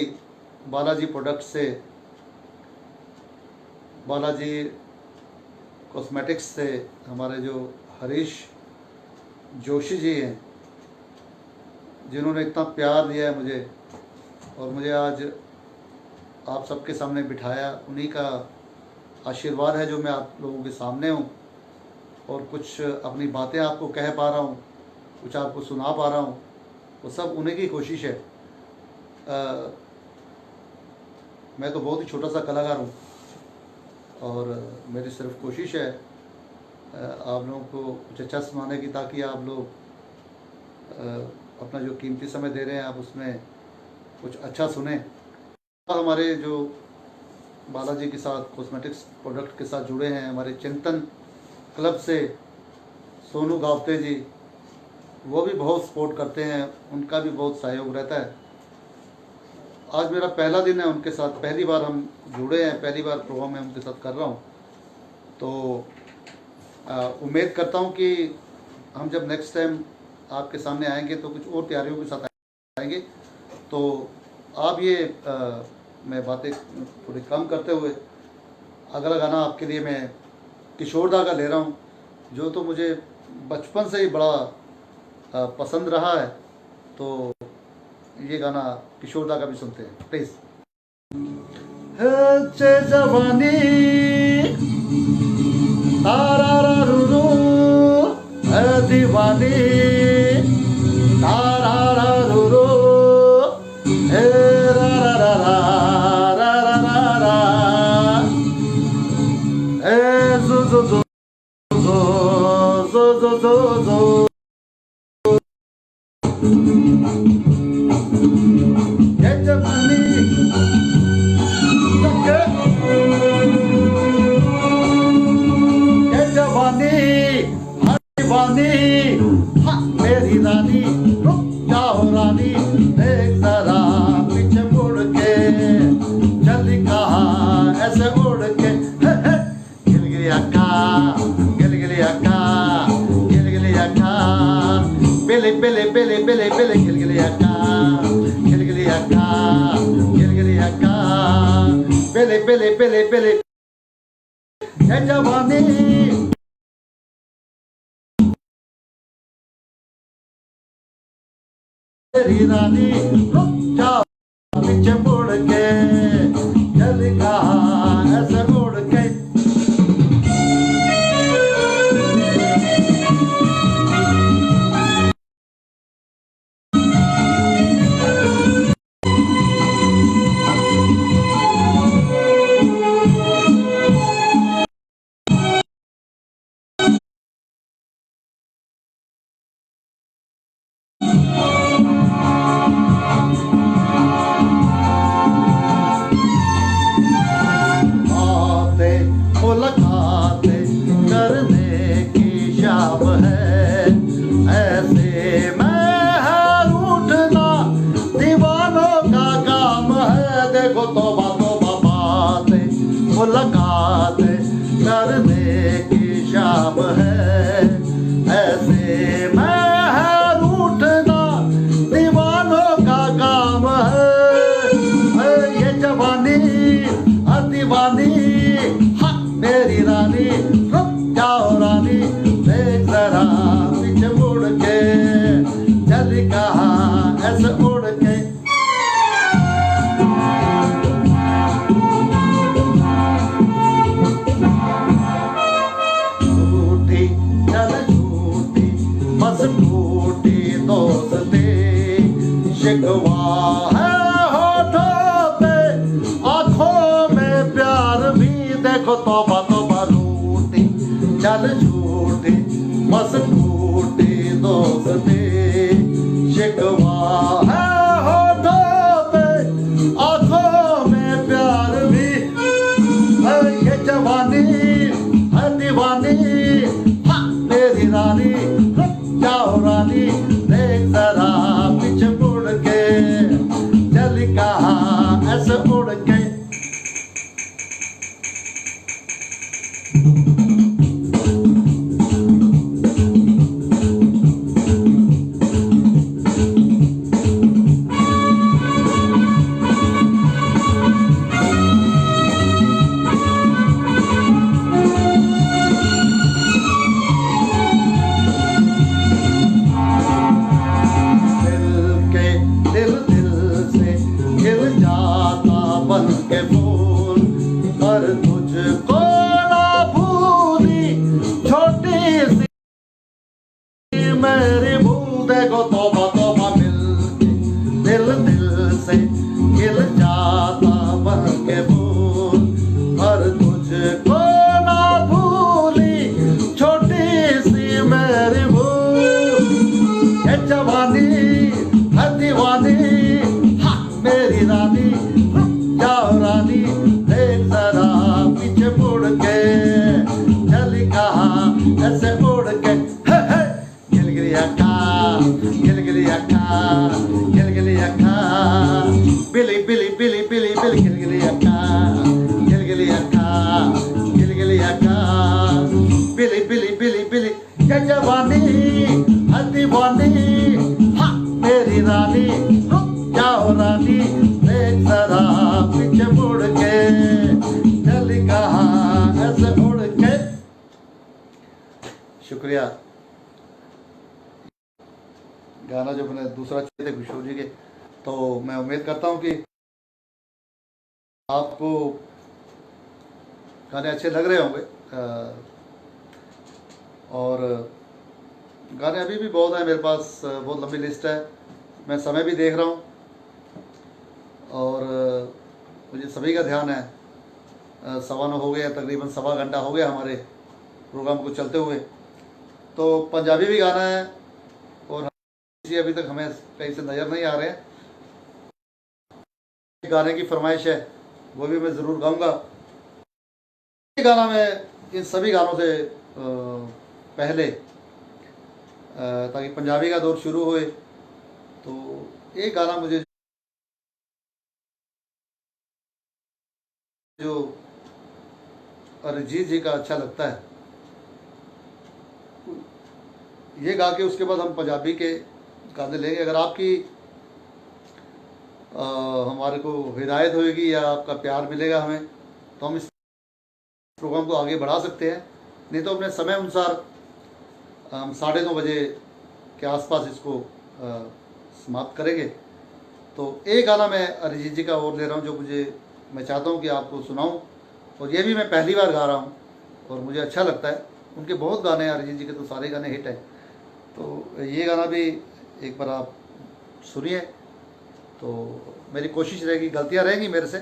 बालाजी प्रोडक्ट से, बालाजी कॉस्मेटिक्स से हमारे जो हरीश जोशी जी हैं, जिन्होंने इतना प्यार दिया है मुझे और मुझे आज आप सबके सामने बिठाया, उन्हीं का आशीर्वाद है जो मैं आप लोगों के सामने हूँ और कुछ अपनी बातें आपको कह पा रहा हूँ, कुछ आपको सुना पा रहा हूँ, वो सब उन्हीं की कोशिश है। मैं तो बहुत ही छोटा सा कलाकार हूँ और मेरी सिर्फ कोशिश है आप लोगों को कुछ अच्छा सुनाने की, ताकि आप लोग अपना जो कीमती समय दे रहे हैं आप उसमें कुछ अच्छा सुने। हमारे जो बालाजी के साथ कॉस्मेटिक्स प्रोडक्ट के साथ जुड़े हैं, हमारे चिंतन क्लब से सोनू गावते जी, वो भी बहुत सपोर्ट करते हैं, उनका भी बहुत सहयोग रहता है। आज मेरा पहला दिन है उनके साथ, पहली बार हम जुड़े हैं, पहली बार प्रोग्राम मैं उनके साथ कर रहा हूँ। तो उम्मीद करता हूँ कि हम जब नेक्स्ट टाइम आपके सामने आएंगे तो कुछ और तैयारियों के साथ आएंगे। तो आप ये मैं बातें थोड़ी कम करते हुए अगला गाना आपके लिए मैं किशोर दा का ले रहा हूँ, जो तो मुझे बचपन से ही बड़ा पसंद रहा है। तो ये गाना किशोर दा का भी सुनते हैं प्लीज़। जवानी तारारूरू दीवानी तारारूरू हे रा रा रा रा रा रा रा हे जो जो जो जो जो जो जो ये जवानी मेरी रानी रुक जाओ रानी, देख जरा पीछे मुड़ के, चली कहाँ ऐसे उड़ के, गिलगिली अक्का गिलगिली अक्का गिलगिली अक्का, बेले बेले बेले बेले बेले गिलगिली अक्का गिलगिली अक्का गिलगिली अक्का, बेले बेले बेले बेले ये जवानी मेरी रानी रुक जाओ पीछे मुड़ के, चल कहाँ ऐसे मुड़ के। मुलाकातें करने की शाम है, ऐसे में रूठना दीवानों का काम है। देखो तौबा तौबा बातें मुलाकातें करने की शाम है, ऐसे में रूठना दीवानों का काम है। ये जवानी दीवानी मेरी रानी रुक जाओ रानी, देख जरा पीछे मुड़ के, चली कहाँ ऐसे उड़ के। झूठी चल झूठी बस टूटी दोस्ती, शिकवा है होठों पे आँखों में प्यार भी, देखो तौबा तौबा रूठी चल झूठी बस टूटी दोस्ती, शिकवा है होठों पे आँखों में प्यार भी, ये जवानी है दीवानी मेरी रानी रुक जाओ रानी, देख जरा पीछे मुड़ के, चल कहाँ ऐसे उड़ के। मेरी भूल देखो तौबा तौबा मिलके दिल दिल से शुक्रिया। गाना जो मैंने दूसरा चाहिए थे किशोर जी के, तो मैं उम्मीद करता हूँ कि आपको गाने अच्छे लग रहे होंगे। और गाने अभी भी बहुत हैं मेरे पास, बहुत लंबी लिस्ट है। मैं समय भी देख रहा हूँ और मुझे सभी का ध्यान है। 9:15 हो गया, तकरीबन सवा घंटा हो गया हमारे प्रोग्राम को चलते हुए। तो पंजाबी भी गाना है और अभी तक हमें कहीं से नज़र नहीं आ रहे हैं। गाने की फरमाइश है, वो भी मैं ज़रूर गाऊंगा। ये गाना मैं इन सभी गानों से पहले, ताकि पंजाबी का दौर शुरू हुए, तो एक गाना मुझे जो अरिजीत जी का अच्छा लगता है, ये गा के उसके बाद हम पंजाबी के गाने लेंगे। अगर आपकी हमारे को हिदायत होगी या आपका प्यार मिलेगा हमें, तो हम इस प्रोग्राम को आगे बढ़ा सकते हैं। नहीं तो अपने समय अनुसार हम 9:30 बजे के आसपास इसको समाप्त करेंगे। तो एक गाना मैं अरिजीत जी का और ले रहा हूँ, जो मैं चाहता हूँ कि आपको सुनाऊँ, और ये भी मैं पहली बार गा रहा हूँ और मुझे अच्छा लगता है। उनके बहुत गाने हैं, अरिजीत जी के तो सारे गाने हिट हैं। तो ये गाना भी एक बार आप सुनिए। तो मेरी कोशिश रहेगी, गलतियाँ रहेंगी मेरे से,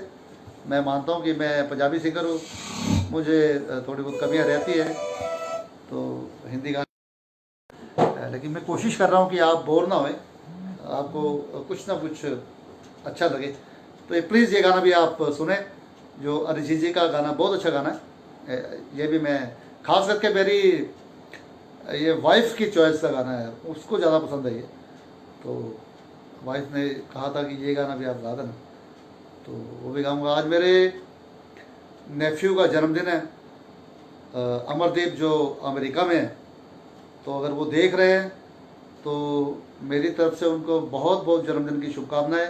मैं मानता हूँ कि मैं पंजाबी सिंगर हूँ, मुझे थोड़ी बहुत कमियाँ रहती है, तो हिंदी गाने, लेकिन मैं कोशिश कर रहा हूँ कि आप बोर ना होए, आपको कुछ ना कुछ अच्छा लगे। तो प्लीज़ ये गाना भी आप सुने, जो अरिजीत जी का गाना बहुत अच्छा गाना है। ये भी मैं खास करके मेरी ये वाइफ की चॉइस का गाना है, उसको ज़्यादा पसंद है ये। तो वाइफ ने कहा था कि ये गाना भी आप गा देना, तो वो भी गाऊंगा। आज मेरे नेफ्यू का जन्मदिन है, अमरदीप, जो अमेरिका में है। तो अगर वो देख रहे हैं तो मेरी तरफ से उनको बहुत बहुत जन्मदिन की शुभकामनाएं।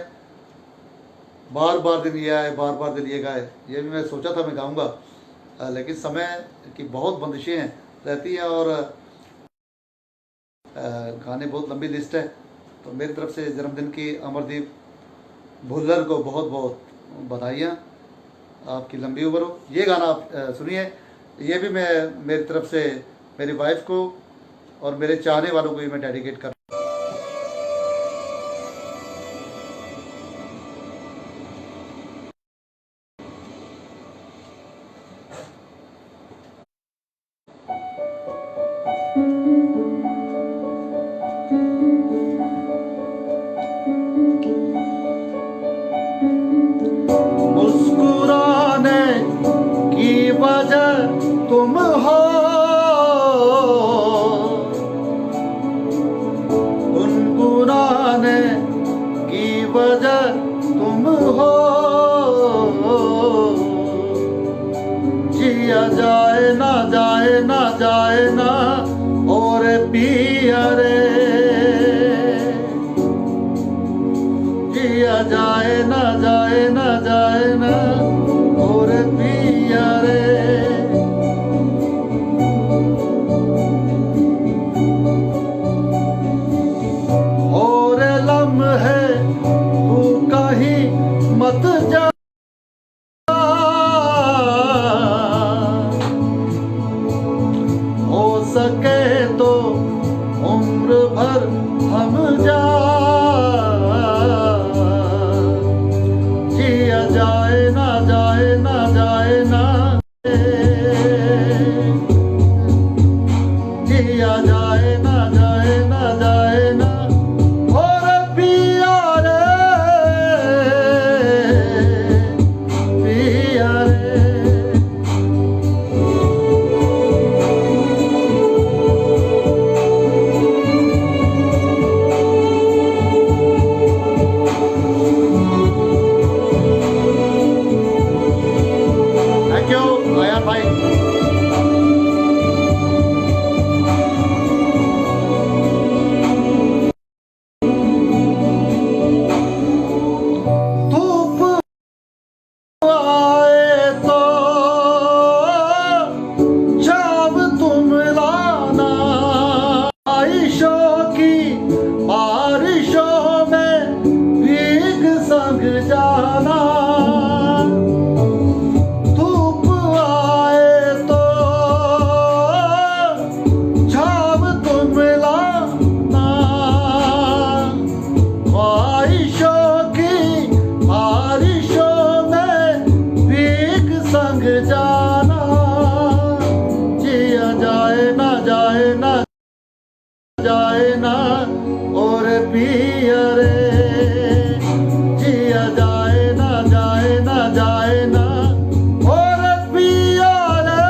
बार बार दिन ये आए, बार बार दिन ये गाए, ये भी मैं सोचा था मैं गाऊंगा, लेकिन समय की बहुत बंदिशें हैं रहती हैं और गाने बहुत लंबी लिस्ट है। तो मेरी तरफ से जन्मदिन की अमरदीप भुल्लर को बहुत बहुत बधाइयाँ, आपकी लंबी उम्र हो। ये गाना आप सुनिए, ये भी मैं मेरी तरफ से मेरी वाइफ को और मेरे चाहने वालों को भी मैं डेडिकेट कर। मुस्कुराने की वजह तुम हो, गुनगुनाने की वजह तुम हो। जिया जाए ना जाए ना जाए ना और पिया रे, जिया जाए ना जाए ना जाए ना और पिया रे। और लम्हे तू कहीं मत जा, हो सके तो उम्र भर हम जा, जिया जाए ना जाए ना जाए ना, जिया जाए ना जाए ना जाए ना और पिया रे, पिया रे। थैंक यू आयान भाई। धूप आए तो छाव तुम लाना, संग जाना, जिया जाए ना जाए ना जाए ना और पिया रे, जिया जाए ना जाए ना जाए ना और पिया रे,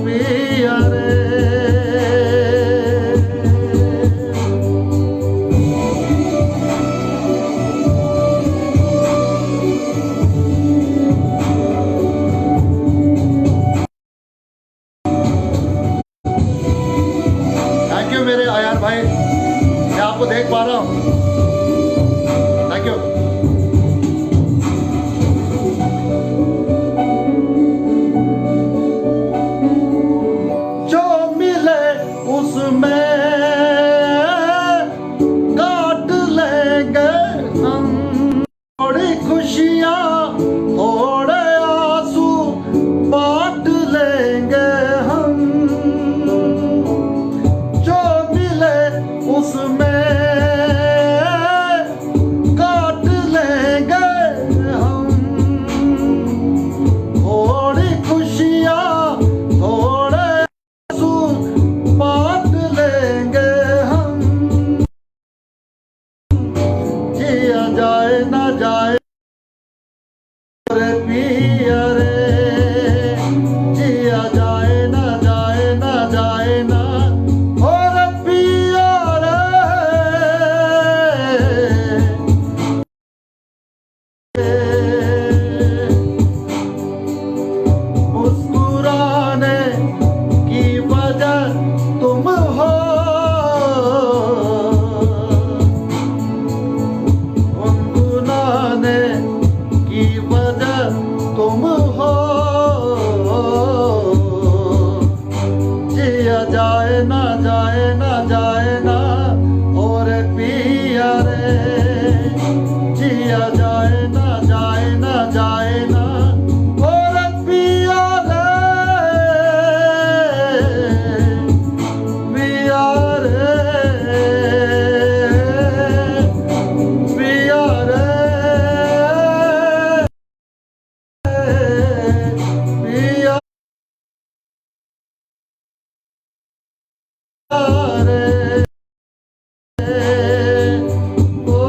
पिया रे। थैंक यू मेरे आयान भाई, मैं आपको देख पा रहा हूँ, थैंक यू। जो मिले उसमें काट लेंगे हम, थोड़ी खुशियाँ थोड़े आंसू बांट लेंगे हम, जो मिले उसमें काट लेंगे हम, थोड़ी खुशियाँ थोड़े आंसू बांट लेंगे हम, जिया जाए ना जाए रे पिया रे, जिया जाए ना जाए ना जाए ना और पिया रे। मुस्कुराने की वजह तुम हो, गुनगुनाने की वजह तुम हो, जिया जाए ना जाए ना जाए ना और पिया रे, जिया जाए ना जाए ना जाए ना और पिया रे, पिया रे, पिया रे, पिया रे, ओ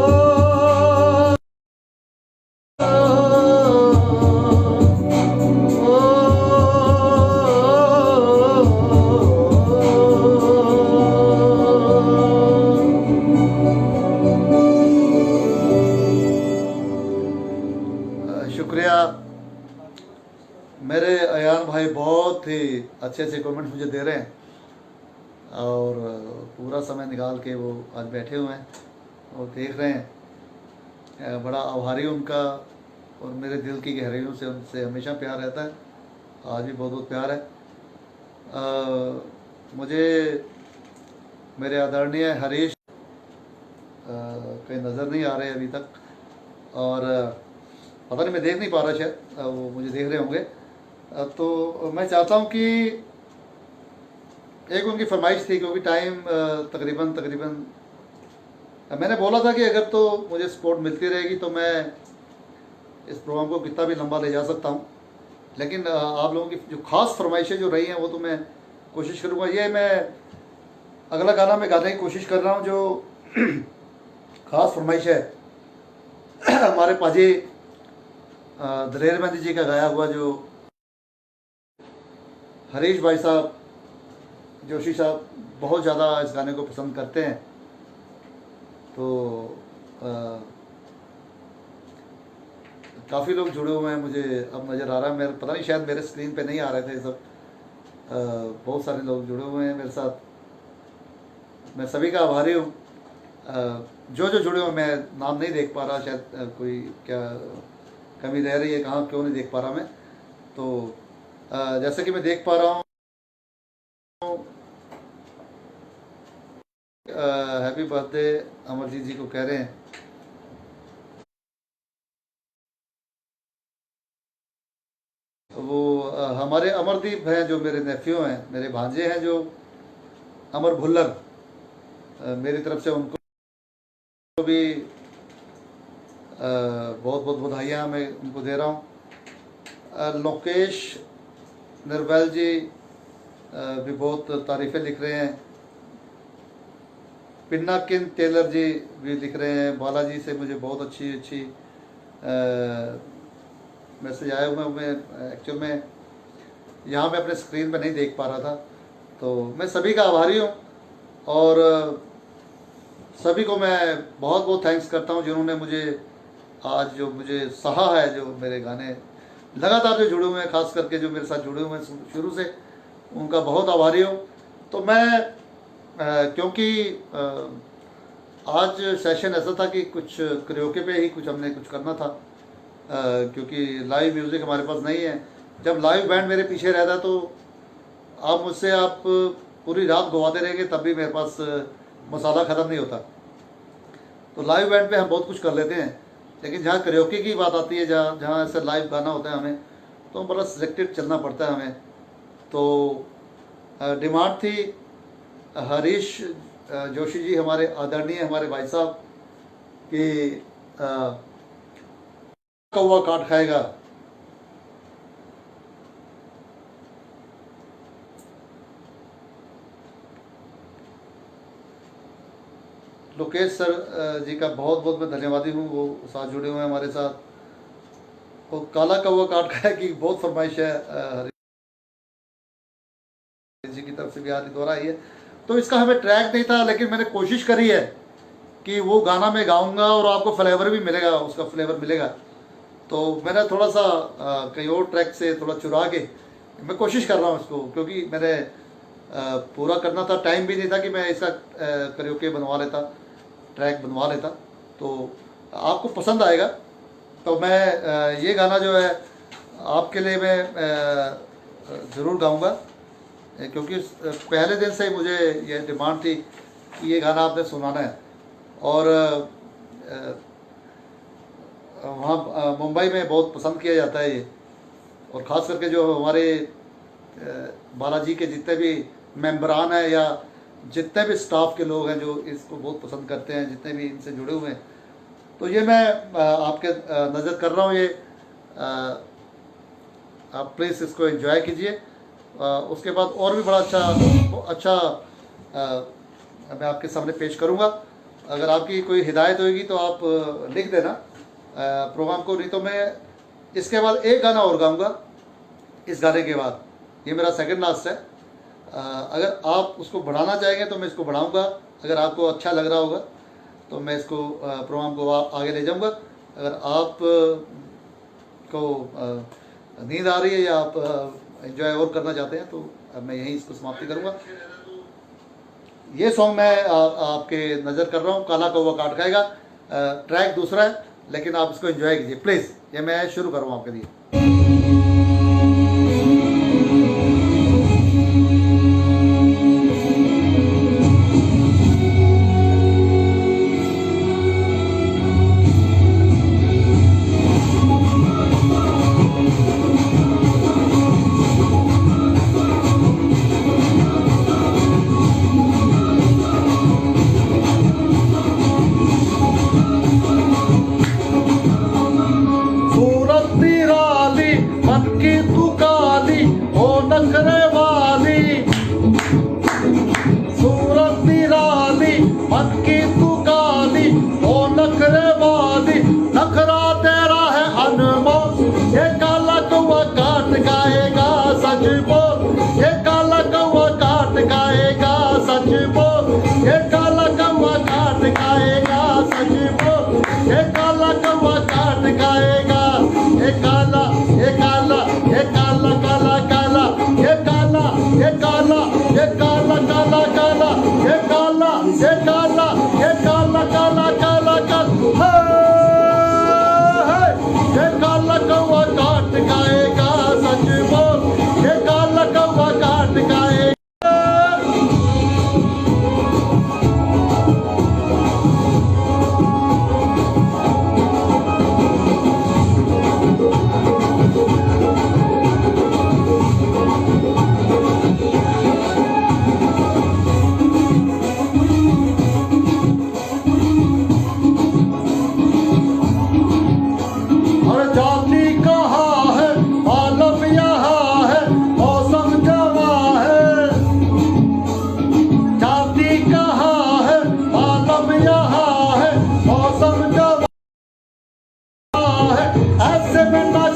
शुक्रिया मेरे अयान भाई, बहुत ही अच्छे अच्छे कमेंट्स मुझे दे रहे हैं और पूरा समय निकाल के वो आज बैठे हुए हैं और देख रहे हैं। बड़ा आभारी हूं उनका और मेरे दिल की गहराइयों से उनसे हमेशा प्यार रहता है, आज भी बहुत बहुत प्यार है। मुझे मेरे आदरणीय हरीश कहीं नज़र नहीं आ रहे अभी तक, और पता नहीं मैं देख नहीं पा रहा, शायद वो मुझे देख रहे होंगे। तो मैं चाहता हूं कि एक उनकी फरमाइश थी, क्योंकि टाइम तकरीबन मैंने बोला था कि अगर तो मुझे सपोर्ट मिलती रहेगी तो मैं इस प्रोग्राम को कितना भी लंबा ले जा सकता हूं, लेकिन आप लोगों की जो ख़ास फरमाइशें जो रही हैं वो तो मैं कोशिश करूंगा। ये मैं अगला गाना मैं गाने की कोशिश कर रहा हूं, जो ख़ास फरमाइश है हमारे पाजी दलेर मेहंदी जी का गाया हुआ, जो हरीश भाई साहब जोशी साहब बहुत ज़्यादा इस गाने को पसंद करते हैं। तो काफ़ी लोग जुड़े हुए हैं, मुझे अब नज़र आ रहा है, मेरे पता नहीं शायद मेरे स्क्रीन पे नहीं आ रहे थे ये सब। बहुत सारे लोग जुड़े हुए हैं मेरे साथ, मैं सभी का आभारी हूँ। जो जो जुड़े हुए, मैं नाम नहीं देख पा रहा, शायद कोई क्या कमी रह रही है, कहाँ क्यों नहीं देख पा रहा मैं। तो जैसे कि मैं देख पा रहा हूँ, हैप्पी बर्थडे अमरजीत जी को कह रहे हैं। वो हमारे अमरदीप हैं जो मेरे नेफ्यू हैं, मेरे भांजे हैं, जो अमर भुल्लर, मेरी तरफ से उनको भी बहुत बहुत बधाइयाँ मैं उनको दे रहा हूँ। लोकेश निर्वैल जी भी बहुत तारीफ़ें लिख रहे हैं। पिन्नाकिन टेलर जी भी लिख रहे हैं, बालाजी से मुझे बहुत अच्छी अच्छी मैसेज आए हुए। मैं एक्चुअल में यहाँ पे अपने स्क्रीन पे नहीं देख पा रहा था, तो मैं सभी का आभारी हूँ और सभी को मैं बहुत बहुत थैंक्स करता हूँ जिन्होंने मुझे आज जो मुझे सहा है, जो मेरे गाने लगातार जो जुड़े हुए हैं, खास करके जो मेरे साथ जुड़े हुए हैं शुरू से, उनका बहुत आभारी हूँ। तो मैं क्योंकि आज सेशन ऐसा था कि कुछ करियोके पे ही कुछ हमने कुछ करना था, क्योंकि लाइव म्यूज़िक हमारे पास नहीं है। जब लाइव बैंड मेरे पीछे रहता है तो आप मुझसे आप पूरी रात गवाते रहेंगे तब भी मेरे पास मसाला ख़त्म नहीं होता। तो लाइव बैंड पे हम बहुत कुछ कर लेते हैं, लेकिन जहाँ करियोके की बात आती है, जहाँ ऐसे लाइव गाना होता है हमें, तो बड़ा सिलेक्टेड चलना पड़ता है हमें। तो डिमांड थी हरीश जोशी जी, हमारे आदरणीय हमारे भाई साहब, कि कौवा काट खाएगा। लोकेश सर जी का बहुत बहुत मैं धन्यवादी हूँ, वो साथ जुड़े हुए हैं हमारे साथ। तो काला कौवा काट खाए की बहुत फरमाइश है, हरीश जी की तरफ से भी आज दोहरा आई है। तो इसका हमें ट्रैक नहीं था, लेकिन मैंने कोशिश करी है कि वो गाना मैं गाऊंगा और आपको फ्लेवर भी मिलेगा, उसका फ्लेवर मिलेगा। तो मैंने थोड़ा सा कहीं और ट्रैक से थोड़ा चुरा के मैं कोशिश कर रहा हूँ इसको, क्योंकि मैंने पूरा करना था, टाइम भी नहीं था कि मैं इसका करियोके बनवा लेता, ट्रैक बनवा लेता। तो आपको पसंद आएगा। तो मैं ये गाना जो है आपके लिए मैं ज़रूर गाऊंगा, क्योंकि पहले दिन से ही मुझे ये डिमांड थी कि ये गाना आपने सुनाना है। और वहाँ मुंबई में बहुत पसंद किया जाता है ये, और ख़ास करके जो हमारे बालाजी के जितने भी मेंबरान हैं या जितने भी स्टाफ के लोग हैं जो इसको बहुत पसंद करते हैं, जितने भी इनसे जुड़े हुए हैं, तो ये मैं आपके नज़र कर रहा हूँ। ये आप प्लीज़ इसको एंजॉय कीजिए। उसके बाद और भी बड़ा अच्छा मैं आपके सामने पेश करूंगा। अगर आपकी कोई हिदायत होगी तो आप लिख देना प्रोग्राम को, नहीं तो मैं इसके बाद एक गाना और गाऊंगा। इस गाने के बाद ये मेरा सेकंड लास्ट है। अगर आप उसको बढ़ाना चाहेंगे तो मैं इसको बढ़ाऊंगा, अगर आपको अच्छा लग रहा होगा तो मैं इसको प्रोग्राम को आगे ले जाऊंगा। अगर आप को नींद आ रही है या आप एंजॉय और करना चाहते हैं तो मैं यहीं इसको समाप्ति करूंगा। ये सॉन्ग मैं आपके नज़र कर रहा हूँ, काला कौवा काट खाएगा। ट्रैक दूसरा है, लेकिन आप इसको एंजॉय कीजिए प्लीज़। ये मैं शुरू कर रहा हूँ आपके लिए।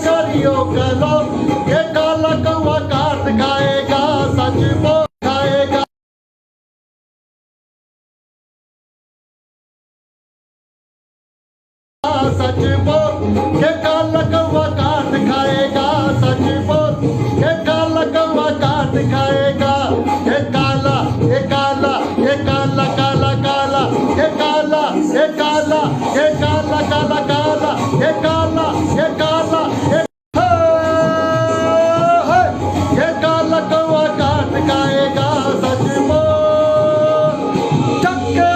करियो कलो, ये काला कौवा काट खाएगा, सच बोल खाएगा। सच बोल, ये काला कौवा काट खाएगा, सच बोल, ये काला कौवा काट खाएगा। ये काला, ये काला, ये काला काला काला, ये काला, ये काला, ये काला काला काला, ये काला, ये काला, ये काला कौवा काट खाएगा, सच बोल। चक्के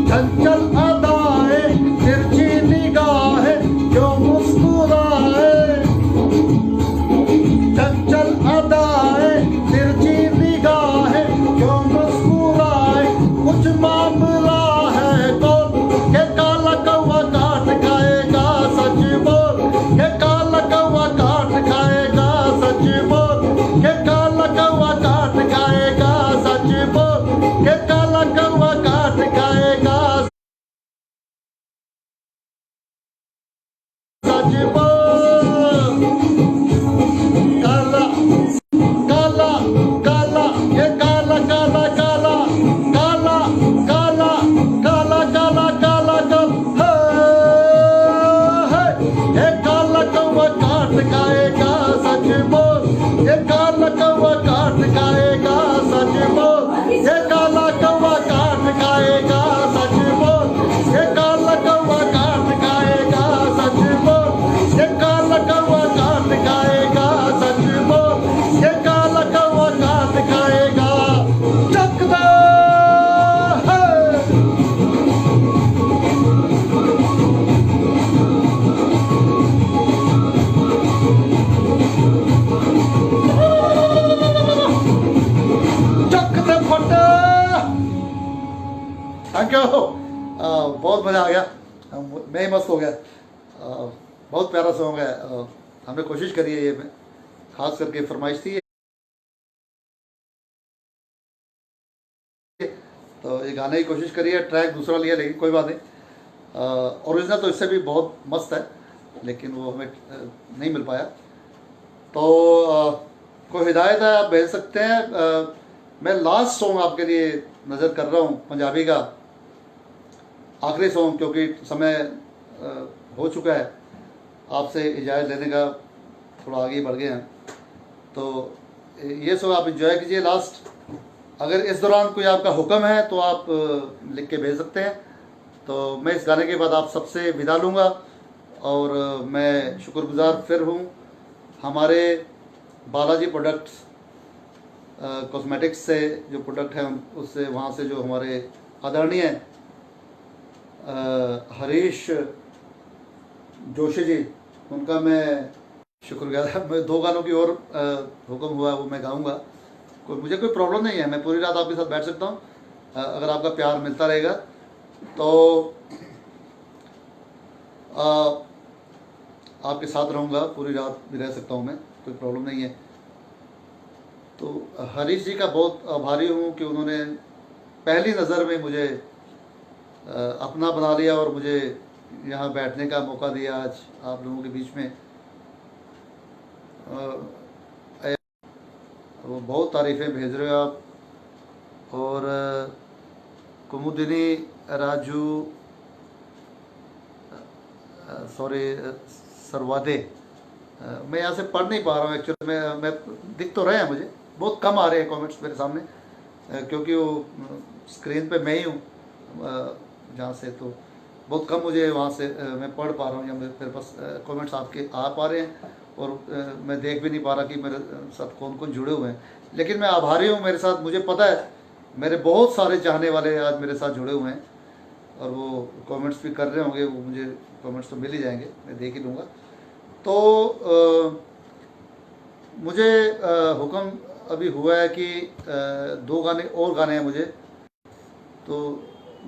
चंचल अदाएं, तिरछी निगाहें, क्यों मुस्कुराए। चंचल अदाएं, तिरछी निगाहें, क्यों मुस्कुराए। कुछ मामला है कौन, ये काला कौवा काट खाएगा, सच बोल, ये काला कौवा काट खाएगा, सच बोल, ये काला कौवा काट खाएगा, सच बोल, ये काला कौवा काट खाएगा, सच बोल। काला काला काला, ये काला काला काला, काला काला काला काला काला काला, ये काला कौवा काट खाएगा, सच बोल, ये काला कौवा काट खाएगा, सच बोल, ये काला कौवा काट खाएगा, सच बोल, ये काला कौवा काट खाएगा, सच बोल, ये काला कौवा काट खाएगा, सच बोल, ये काला कौवा काट खाएगा। चकदा है। चक दे फटे। Thank you. बहुत मजा आ गया, मैं ही मस्त हो गया। बहुत प्यारा सॉन्ग है। हमने कोशिश करी है, ये में खास करके फरमाइश थी, तो ये गाने की कोशिश करी है। ट्रैक दूसरा लिया, लेकिन कोई बात नहीं। ओरिजिनल तो इससे भी बहुत मस्त है, लेकिन वो हमें नहीं मिल पाया। तो कोई हिदायत है, आप भेज सकते हैं। मैं लास्ट सॉन्ग आपके लिए नज़र कर रहा हूँ, पंजाबी का आखिरी सॉन्ग, क्योंकि समय हो चुका है। आपसे इजाज़त लेने का थोड़ा आगे बढ़ गए हैं, तो ये सॉन्ग आप इंजॉय कीजिए लास्ट। अगर इस दौरान कोई आपका हुक्म है तो आप लिख के भेज सकते हैं। तो मैं इस गाने के बाद आप सबसे विदा लूँगा, और मैं शुक्रगुजार फिर हूँ हमारे बालाजी प्रोडक्ट्स कॉस्मेटिक्स से, जो प्रोडक्ट हैं उससे, वहाँ से जो हमारे आदरणीय हरीश जोशी जी, उनका मैं शुक्रगुजार। मैं 2 गानों की और हुक्म हुआ, वो मैं गाऊंगा। मुझे कोई प्रॉब्लम नहीं है, मैं पूरी रात आपके साथ बैठ सकता हूँ, अगर आपका प्यार मिलता रहेगा तो आपके साथ रहूँगा, पूरी रात भी रह सकता हूँ मैं, कोई प्रॉब्लम नहीं है। तो हरीश जी का बहुत आभारी हूँ कि उन्होंने पहली नज़र में मुझे अपना बना लिया और मुझे यहाँ बैठने का मौका दिया आज आप लोगों के बीच में। वो बहुत तारीफ़ें भेज रहे हो आप। और कुमुदिनी राजू, सॉरी सरवादे, मैं यहाँ से पढ़ नहीं पा रहा हूँ एक्चुअली। मैं दिख तो रहे हैं, मुझे बहुत कम आ रहे हैं कमेंट्स मेरे सामने, क्योंकि वो स्क्रीन पे मैं ही हूँ जहाँ से, तो बहुत कम मुझे वहाँ से मैं पढ़ पा रहा हूँ, या मेरे पास कमेंट्स आपके आ पा रहे हैं, और मैं देख भी नहीं पा रहा कि मेरे साथ कौन कौन जुड़े हुए हैं। लेकिन मैं आभारी हूँ, मेरे साथ, मुझे पता है मेरे बहुत सारे चाहने वाले आज मेरे साथ जुड़े हुए हैं, और वो कमेंट्स भी कर रहे होंगे। वो मुझे कमेंट्स तो मिल ही जाएंगे, मैं देख ही लूँगा। तो मुझे हुक्म अभी हुआ है कि 2 गाने और गाने हैं मुझे, तो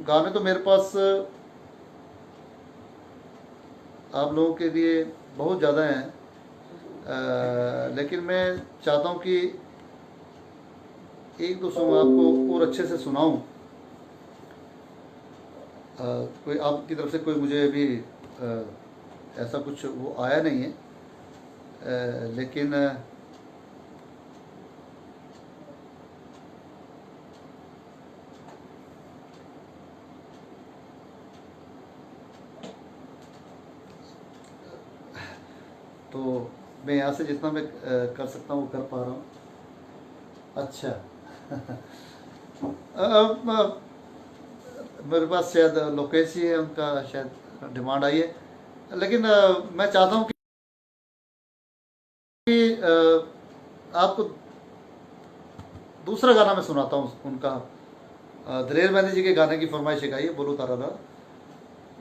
गाने तो मेरे पास आप लोगों के लिए बहुत ज़्यादा हैं, लेकिन मैं चाहता हूँ कि 1-2 सॉन्ग आपको और अच्छे से सुनाऊँ। कोई आपकी तरफ से कोई मुझे अभी ऐसा कुछ वो आया नहीं है, लेकिन तो मैं यहाँ से जितना मैं कर सकता हूँ वो कर पा रहा हूँ। अच्छा मेरे पास शायद लोकेश ही है, उनका शायद डिमांड आई है, लेकिन मैं चाहता हूँ कि आपको दूसरा गाना मैं सुनाता हूँ उनका। दिलेर मेहंदी जी के गाने की फरमाइश आई है, बोलो तारा रा,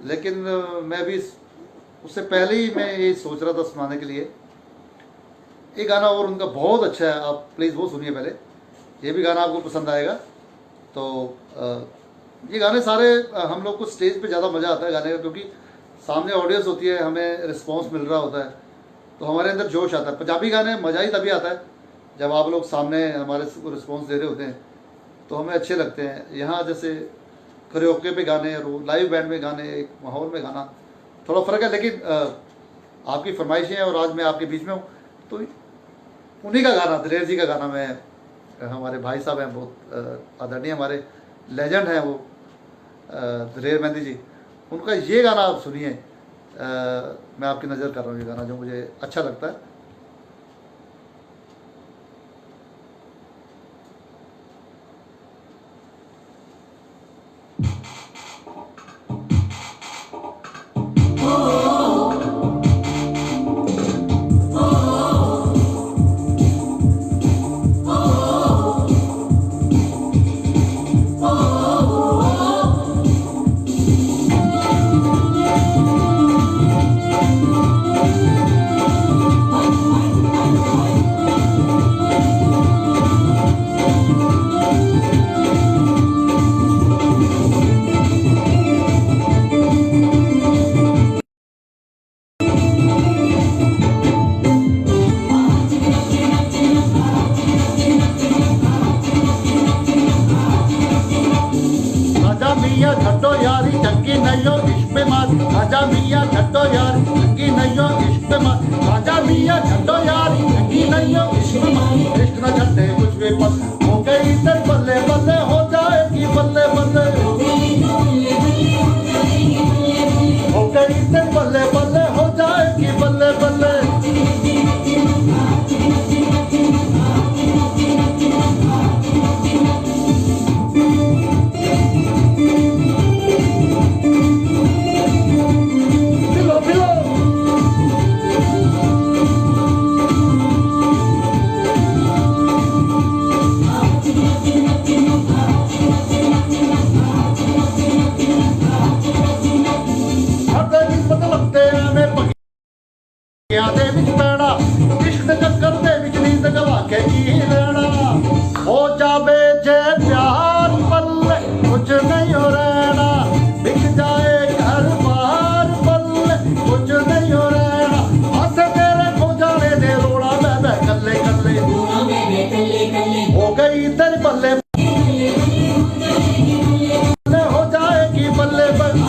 लेकिन मैं भी उससे पहले ही मैं ये सोच रहा था सुनाने के लिए एक गाना और उनका बहुत अच्छा है, आप प्लीज़ वो सुनिए पहले, ये भी गाना आपको पसंद आएगा। तो ये गाने सारे हम लोग को स्टेज पे ज़्यादा मज़ा आता है गाने का, क्योंकि सामने ऑडियंस होती है, हमें रिस्पॉन्स मिल रहा होता है, तो हमारे अंदर जोश आता है। पंजाबी गाने मज़ा ही तभी आता है जब आप लोग सामने हमारे रिस्पॉन्स दे रहे होते हैं, तो हमें अच्छे लगते हैं। यहाँ जैसे करियोके पे गाने और लाइव बैंड में गाने, एक माहौल में गाना, थोड़ा फ़र्क है, लेकिन आपकी फरमाइशें हैं और आज मैं आपके बीच में हूँ, तो उन्हीं का गाना, दिलेर जी का गाना मैं, हमारे भाई साहब हैं, बहुत आदरणीय हमारे लेजेंड हैं वो, दिलेर मेहंदी जी, उनका ये गाना आप सुनिए। मैं आपकी नज़र कर रहा हूँ ये गाना जो मुझे अच्छा लगता है। मियाँ छड्डो यारी चंगी नैयो इश्क मार, राजा मियाँ छड्डो यारी चंगी नैयो इश्क मार, राजा मियाँ छड्डो यारी चंगी नैयो इश्क मार, इश्क न छड्डे कुछ भी पल, हो गई तेरे बल्ले बल्ले, हो जाएगी बल्ले बल्ले, हो गई तेरे बल्ले बल्ले, हो जाएगी बल्ले बल्ले। ਦੇ ਵਿੱਚ ਪੈਣਾ ਇਸ਼ਕ ਦੇ ਚੱਕਰ ਦੇ ਵਿੱਚ ਨੀਂਦ ਗਵਾ ਕੇ ਜੀ ਲੈਣਾ, ਹੋ ਜਾਵੇ ਜੇ ਪਿਆਰ ਪੱਲੇ ਕੁਝ ਨਹੀਂ ਹੋ ਰਹਿਣਾ, ਵਿਕ ਜਾਏ ਘਰ ਬਾਹਰ ਪੱਲੇ ਕੁਝ ਨਹੀਂ ਹੋ ਰਹਿਣਾ, ਹੱਸ ਤੇਰੇ ਖੋ ਜਾਣੇ ਦੇ ਰੋਣਾ ਬਹਿ ਬਹਿ ਕੱਲੇ ਕੱਲੇ, ਹੋ ਗਈ ਤੇਰੇ ਪੱਲੇ ਹੋ ਜਾਏਗੀ ਬੱਲੇ ਬੱਲੇ।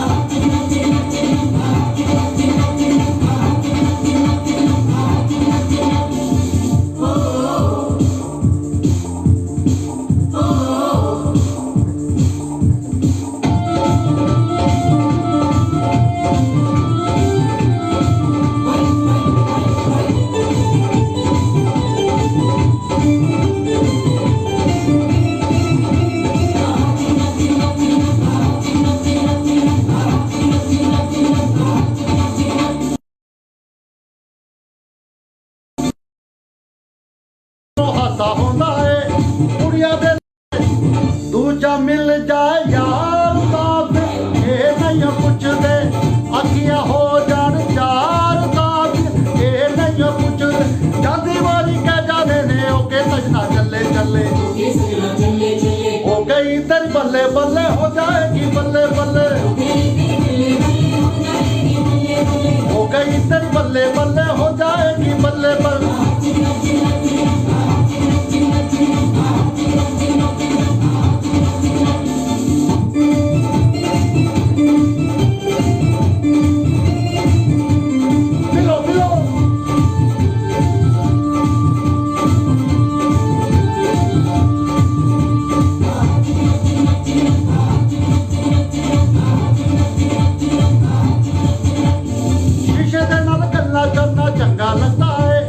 ਹੁੰਦਾ ਏ ਕੁੜੀਆਂ ਦੇ ਦੂਜਾ ਮਿਲ ਜਾਏ ਯਾਰ ਤਾਂ ਇਹ ਨਹੀਂ ਪੁੱਛਦੇ, ਅੱਖੀਆਂ ਹੋ ਜਾਣ ਚਾਰ ਤਾਂ ਇਹ ਨਹੀਂ ਪੁੱਛਦੇ, ਜਾਂਦੀ ਵਾਰੀ ਕਹਿ ਜਾਂਦੇ ਨੇ ਉਹ ਕਿ ਸਜਣਾ ਚੱਲੇ बल्ले बल्ले हो जाएगी बल्ले बल्ले, हो गई तेरी बल्ले बल्ले हो जाएगी बल्ले बल्ले। मिलो मिलो शीशे दे नाल गल्ला करना चंगा लगता है,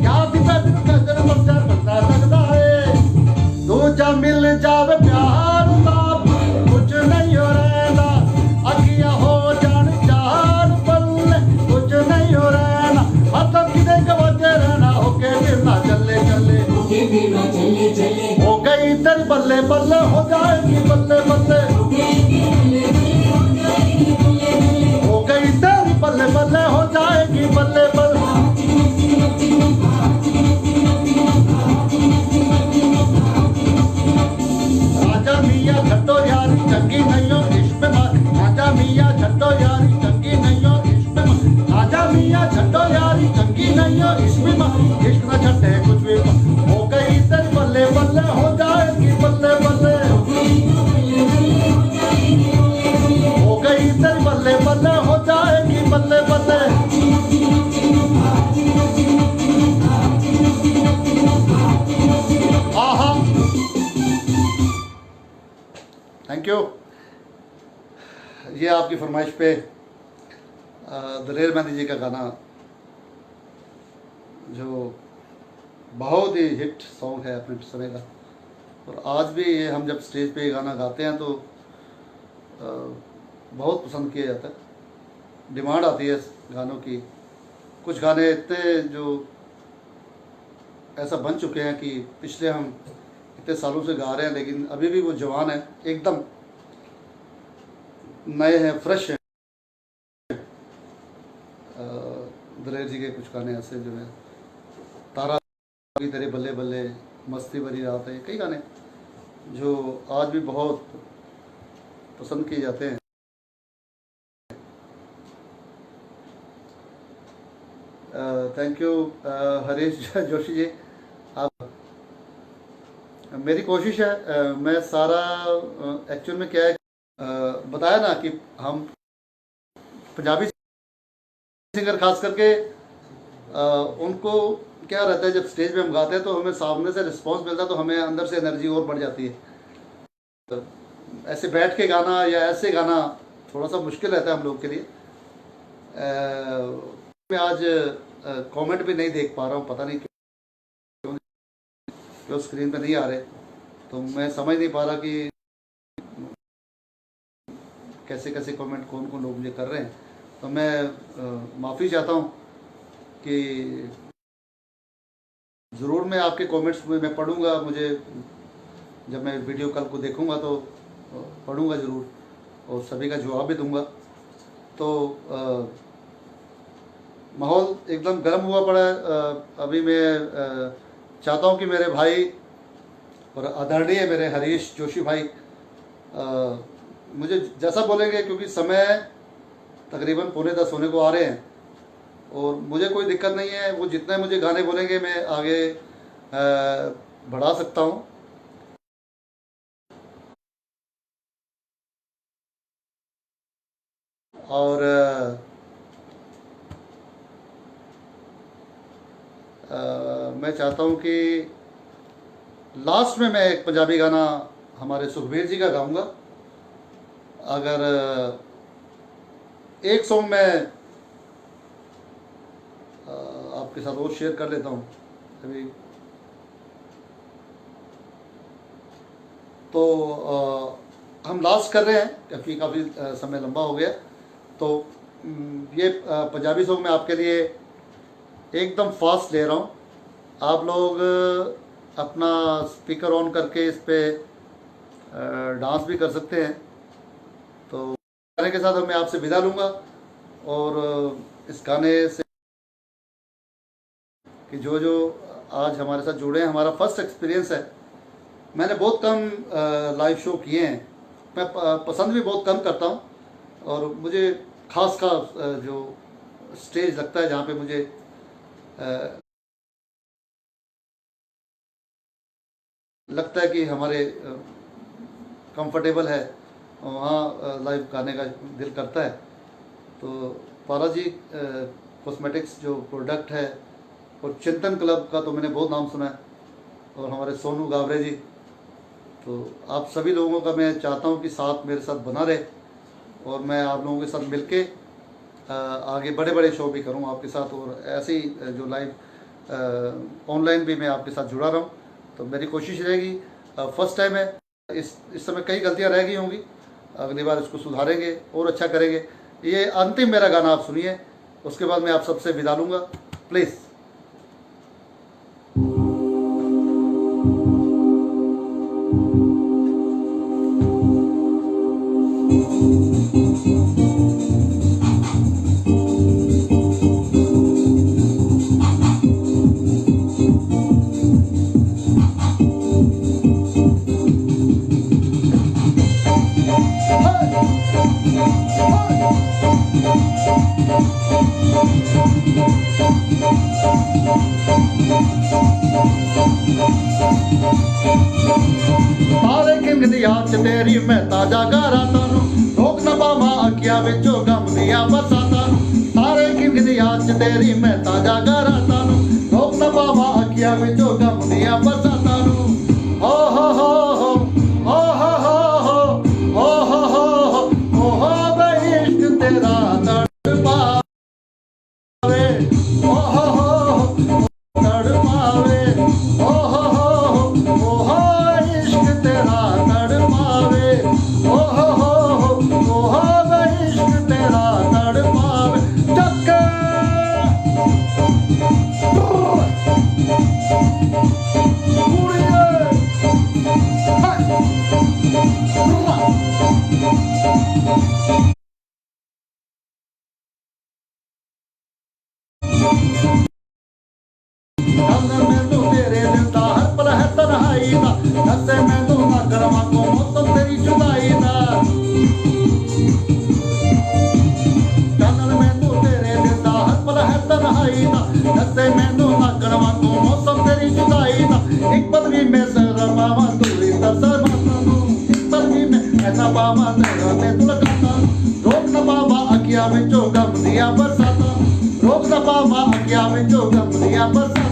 याद पैद गजर बच्चा बंदा लगता है। दूजा मिल जावे प्यार दा कुछ नहीं हो रहना, अखियां हो जान चार बल्ले कुछ नहीं हो रहना। हथ किदे गवाते रहना होके फिरना चले चले, हो गई तेरी बल्ले बल्ले हो जाएगी बल्ले बल्ले, हो गई तेरी बल्ले बल्ले हो जाएगी बल्ले बल्ले। राजा मियाँ छड्डो यारी चंगी नहीं हो इश्क में, राजा मियाँ छड्डो यारी चंगी नहीं हो इश्क में, राजा मियाँ छड्डो यारी चंगी नहीं हो इश्क में, इश्क न छड्डे कुछ भी। हो गई तेरी बल्ले बल्ले हो जाएगी बल्ले बल्ले, हो गई तेरी बल्ले बल्ले हो जाएगी बल्ले बल्ले। आहा थैंक यू। ये आपकी फरमाइश पे दलेर मेहंदी जी का गाना, जो बहुत ही हिट सॉन्ग है अपने समय का, और आज भी ये हम जब स्टेज पे ये गाना गाते हैं तो बहुत पसंद किया जाता है, डिमांड आती है इस गानों की। कुछ गाने इतने जो ऐसा बन चुके हैं कि पिछले हम इतने सालों से गा रहे हैं, लेकिन अभी भी वो जवान है, एकदम नए हैं, फ्रेश हैं। दलेर जी के कुछ गाने ऐसे जो है, तारा की तेरे बल्ले बल्ले, मस्ती भरी रात है, कई गाने जो आज भी बहुत पसंद किए जाते हैं। Thank you Harish Joshi ji. आप मेरी कोशिश है, मैं सारा एक्चुअल में क्या है, बताया ना कि हम पंजाबी सिंगर खास करके उनको क्या रहता है, जब स्टेज पे हम गाते हैं तो हमें सामने से रिस्पांस मिलता है तो हमें अंदर से एनर्जी और बढ़ जाती है। तो ऐसे बैठ के गाना या ऐसे गाना थोड़ा सा मुश्किल रहता है हम लोग के लिए। मैं आज कमेंट भी नहीं देख पा रहा हूँ, पता नहीं क्यों स्क्रीन पे नहीं आ रहे, तो मैं समझ नहीं पा रहा कि कैसे कैसे कमेंट कौन कौन लोग मुझे कर रहे हैं। तो मैं माफ़ी चाहता हूँ कि ज़रूर मैं आपके कमेंट्स में मैं पढ़ूँगा, मुझे जब मैं वीडियो कल को देखूँगा तो पढ़ूँगा ज़रूर और सभी का जवाब भी दूँगा। तो माहौल एकदम गर्म हुआ पड़ा है। अभी मैं चाहता हूँ कि मेरे भाई और आदरणीय मेरे हरीश जोशी भाई मुझे जैसा बोलेंगे, क्योंकि समय तकरीबन 9:45 होने को आ रहे हैं और मुझे कोई दिक्कत नहीं है, वो जितने मुझे गाने बोलेंगे मैं आगे बढ़ा सकता हूँ। और मैं चाहता हूँ कि लास्ट में मैं एक पंजाबी गाना हमारे सुखबीर जी का गाऊंगा। अगर एक सॉन्ग मैं आपके साथ और शेयर कर लेता हूँ अभी, तो हम लास्ट कर रहे हैं क्योंकि काफ़ी समय लंबा हो गया। तो ये पंजाबी सॉन्ग मैं आपके लिए एकदम फास्ट ले रहा हूँ। आप लोग अपना स्पीकर ऑन करके इस पे डांस भी कर सकते हैं। तो गाने के साथ मैं आपसे विदा लूँगा और इस गाने से कि जो जो आज हमारे साथ जुड़े हैं, हमारा फर्स्ट एक्सपीरियंस है मैंने बहुत कम लाइव शो किए हैं, मैं पसंद भी बहुत कम करता हूँ, और मुझे खास जो स्टेज लगता है जहाँ पे मुझे लगता है कि हमारे कंफर्टेबल है, वहाँ लाइव गाने का दिल करता है। तो पारा जी कॉस्मेटिक्स जो प्रोडक्ट है, और चिंतन क्लब का तो मैंने बहुत नाम सुना है, और हमारे सोनू गावरे जी, तो आप सभी लोगों का मैं चाहता हूँ कि साथ मेरे साथ बना रहे, और मैं आप लोगों के साथ मिलके आगे बड़े बड़े शो भी करूँ आपके साथ, और ऐसे ही जो लाइव ऑनलाइन भी मैं आपके साथ जुड़ा रहा हूँ। तो मेरी कोशिश रहेगी, फर्स्ट टाइम है, इस समय कई गलतियाँ रह गई होंगी, अगली बार इसको सुधारेंगे और अच्छा करेंगे। ये अंतिम मेरा गाना आप सुनिए, उसके बाद मैं आप सबसे विदा लूँगा, प्लीज़। याद तेरी मैं ताजा गारा तानू, रोक न पावा अखिया विचों गम दिया बरसाता। सारे किंग दी याद तेरी मैं ताजा गारा तानू, रोक न पावा अखिया विचों गम दिया बरसाता। हो हो हो हो हो हो हो हो हो हो हो हो बे इश्क तेरा तड़पावे, हो हो हो तड़पावे, हो हो हो हो इश्क तेरा तड़पावे, हो हो बे इश्क तेरा तड़पावे। चक्के मैनू तेरे दिल दा हर पल है तन्हाई दा, दसे मैनू ना करवा को मौसम तेरी जुदाई दा। मैनू तेरे दिल दा हर पल है तन्हाई दा, दसे मैनू ना करवा को मौसम तेरी जुदाई दा। एक पल भी मैं सर पावा दूरी दसर माता, एक पल भी मैं ऐसा पावा तेरा मैं तुलकाता। रोक न पावा अखिया विचों गम दिया बरसाता, रोक न पावा अखिया विचों गम दिया बरसाता।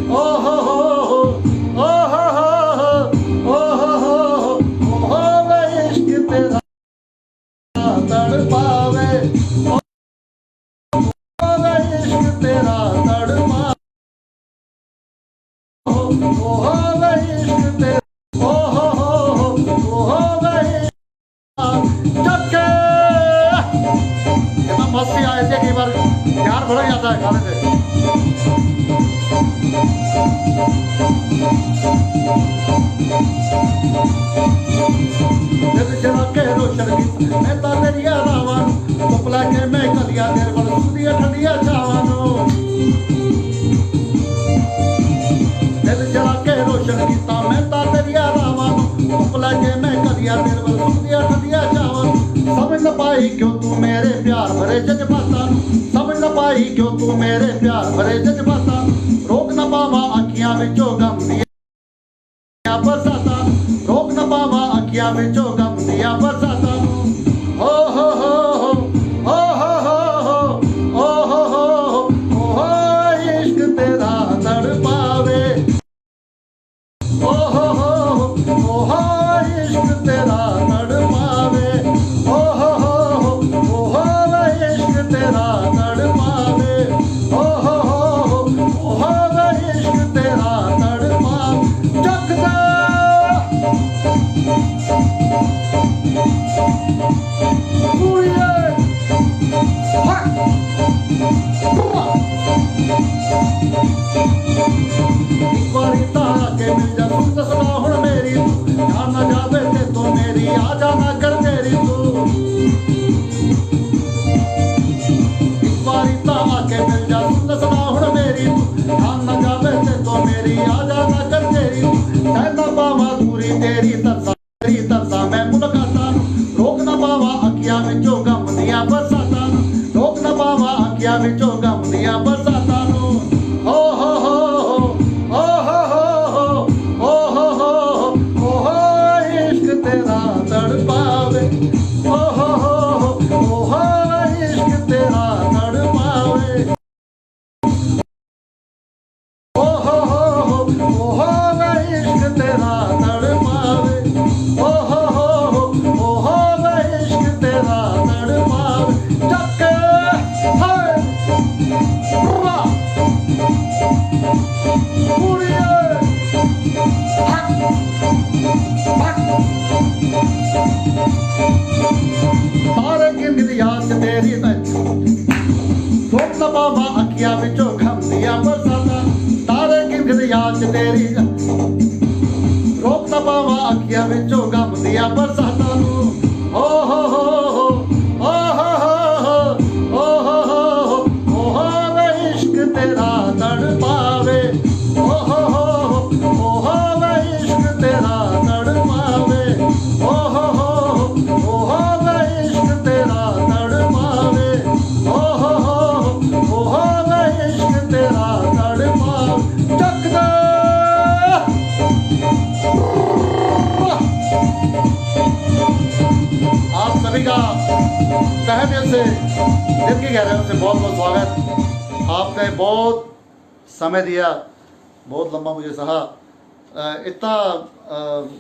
ओ हो हो ओ हो हो ओ हो हो वे इश्क तेरा तड़पावे, ओ वे इश्क तेरा तड़पावे, ओ वे इश्क तेरा, ओ हो वे चक्के। कितना मस्ती आए थे, कई बार प्यार भरा जाता है गाने से। दिल जला के रोशन की मैं ता तेरिया रावां, उपला के मैं गलिया तेरे कोल सुदिया ठंडिया छावां। दिल जला के रोशन की मैं ता तेरिया रावां, उपला के मैं गलिया तेरे कोल सुदिया ठंडिया छावां। समझ न पाई क्यों तू मेरे प्यार भरे जज्बातां, समझ न पाई क्यों तू मेरे प्यार भरे जज्बातां। रोक न पावा अखियां विचों गम दिया बरसाता, रोक न पावा अखियां विचों गम दिया बरसाता। हो हो हो हो हो हो हो हो हो इश्क तेरा तड़पावे, हो हो इश्क तेरा तड़पावे, हो हो इश्क तेरा तड़पावे, हो इश्क तेरा तड़पावे। चक दे एक बारी तारा के मिल जा तू, दसदा हुण मेरी तू, जान ना जावे ते तो मेरी आ जाना कर तेरी तू। एक बारी तारा के मिल जा तू, दसदा हुण मेरी तू, जान ना जावे ते तो मेरी आ जाना कर तेरी तू। कहना पावा दूरी तेरी तरसा मैं मुलाकातां रोक ना पावा अखियां विचों गम दियां बरसातां रोक ना पावा अखियां विचों गम दियां बरसातां हो हो हो हो हो हो हो हो हो इश्क तेरा तड़पावे हो हो इश्क तेरा तड़पावे इश्क तेरा तड़पावे इश्क तेरा तड़पावे चक्के हाय वाह कुड़िए तारे गिन याद तेरी रोक ना पावा अखियां विचों गम दियां बरसातां तारे गिन याद तेरी रोक ना पावा अखियां विचों गम दियां बरसातां हो हो हो हो हो हो हो इश्क तेरा तड़पावे हो इश्क तेरा तड़पावे हो इश्क तेरा तड़पावे हो इश्क तेरा तड़पावे चक दे आप सभी का तहे दिल से दिल की गहराइयों से बहुत बहुत स्वागत। आपने बहुत समय दिया, बहुत लंबा मुझे सहा। इतना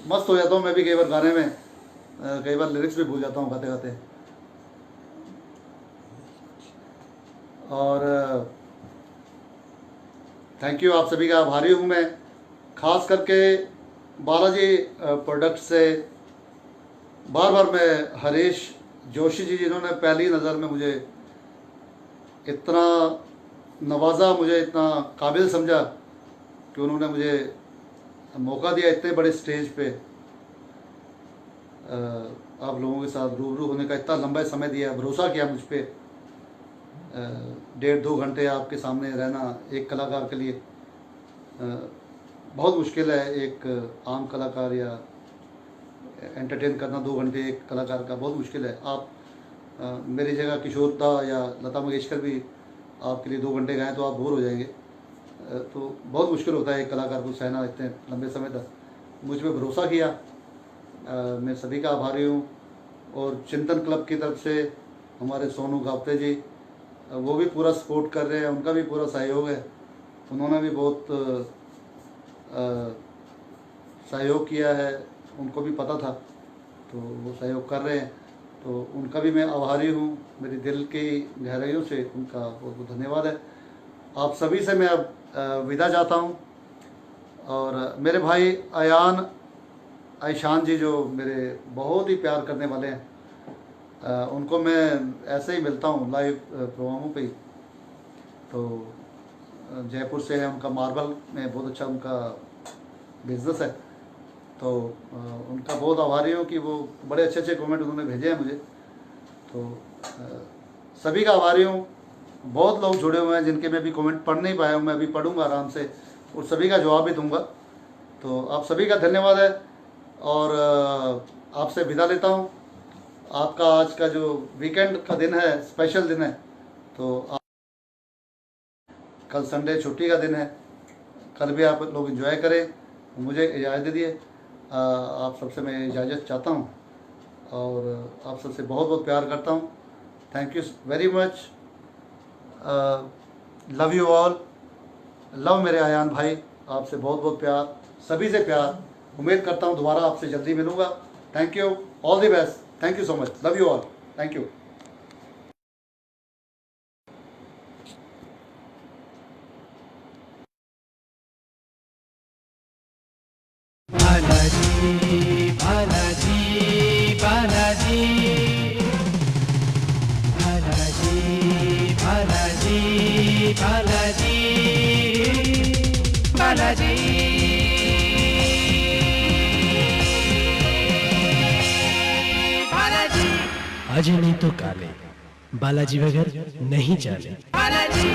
मस्त हो जाता हूँ मैं भी कई बार गाने में, कई बार लिरिक्स भी भूल जाता हूँ गाते गाते। और थैंक यू, आप सभी का आभारी हूँ मैं। खास करके बालाजी प्रोडक्ट से बार बार मैं हरीश जोशी जी, जिन्होंने पहली नज़र में मुझे इतना नवाजा, मुझे इतना काबिल समझा कि उन्होंने मुझे मौका दिया इतने बड़े स्टेज पे आप लोगों के साथ रूबरू होने का, इतना लंबा समय दिया, भरोसा किया मुझ पे। 1.5-2 घंटे आपके सामने रहना एक कलाकार के लिए बहुत मुश्किल है। एक आम कलाकार या एंटरटेन करना 2 घंटे एक कलाकार का बहुत मुश्किल है। आप मेरी जगह किशोर दा या लता मंगेशकर भी आपके लिए 2 घंटे गाएं तो आप बोर हो जाएंगे। तो बहुत मुश्किल होता है एक कलाकार को सहना इतने लंबे समय तक। मुझ पर भरोसा किया, मैं सभी का आभारी हूँ। और चिंतन क्लब की तरफ से हमारे सोनू गावते जी, वो भी पूरा सपोर्ट कर रहे हैं, उनका भी पूरा सहयोग है। उन्होंने भी बहुत सहयोग किया है, उनको भी पता था तो वो सहयोग कर रहे हैं, तो उनका भी मैं आभारी हूँ। मेरी दिल की गहराइयों से उनका बहुत बहुत धन्यवाद है। आप सभी से मैं अब विदा चाहता हूँ। और मेरे भाई आईशान जी, जो मेरे बहुत ही प्यार करने वाले हैं, उनको मैं ऐसे ही मिलता हूँ लाइव प्रोग्रामों पे ही। तो जयपुर से है, उनका मार्बल में बहुत अच्छा उनका बिजनेस है। तो उनका बहुत आभारी हूँ कि वो बड़े अच्छे अच्छे कमेंट उन्होंने भेजे हैं मुझे। तो सभी का आभारी हूँ। बहुत लोग जुड़े हुए हैं जिनके मैं भी कमेंट पढ़ नहीं पाया हूँ, मैं अभी पढ़ूँगा आराम से और सभी का जवाब भी दूँगा। तो आप सभी का धन्यवाद है और आपसे विदा लेता हूँ। आपका आज का जो वीकेंड का दिन है, स्पेशल दिन है, तो कल संडे छुट्टी का दिन है, कल भी आप लोग एंजॉय करें। मुझे इजाज़त दे दिए, आप सबसे मैं इजाज़त चाहता हूँ और आप सबसे बहुत बहुत प्यार करता हूँ। Thank you very much, love you all, love मेरे आयान भाई, आपसे बहुत बहुत प्यार, सभी से प्यार। उम्मीद करता हूँ दोबारा आपसे जल्दी मिलूँगा। Thank you, all the best, thank you so much, love you all, thank you. Balaji Balaji Balaji Balaji Balaji Balaji Balaji Balaji. आज नहीं तो काले, बालाजी बगैर नहीं चले। बालाजी।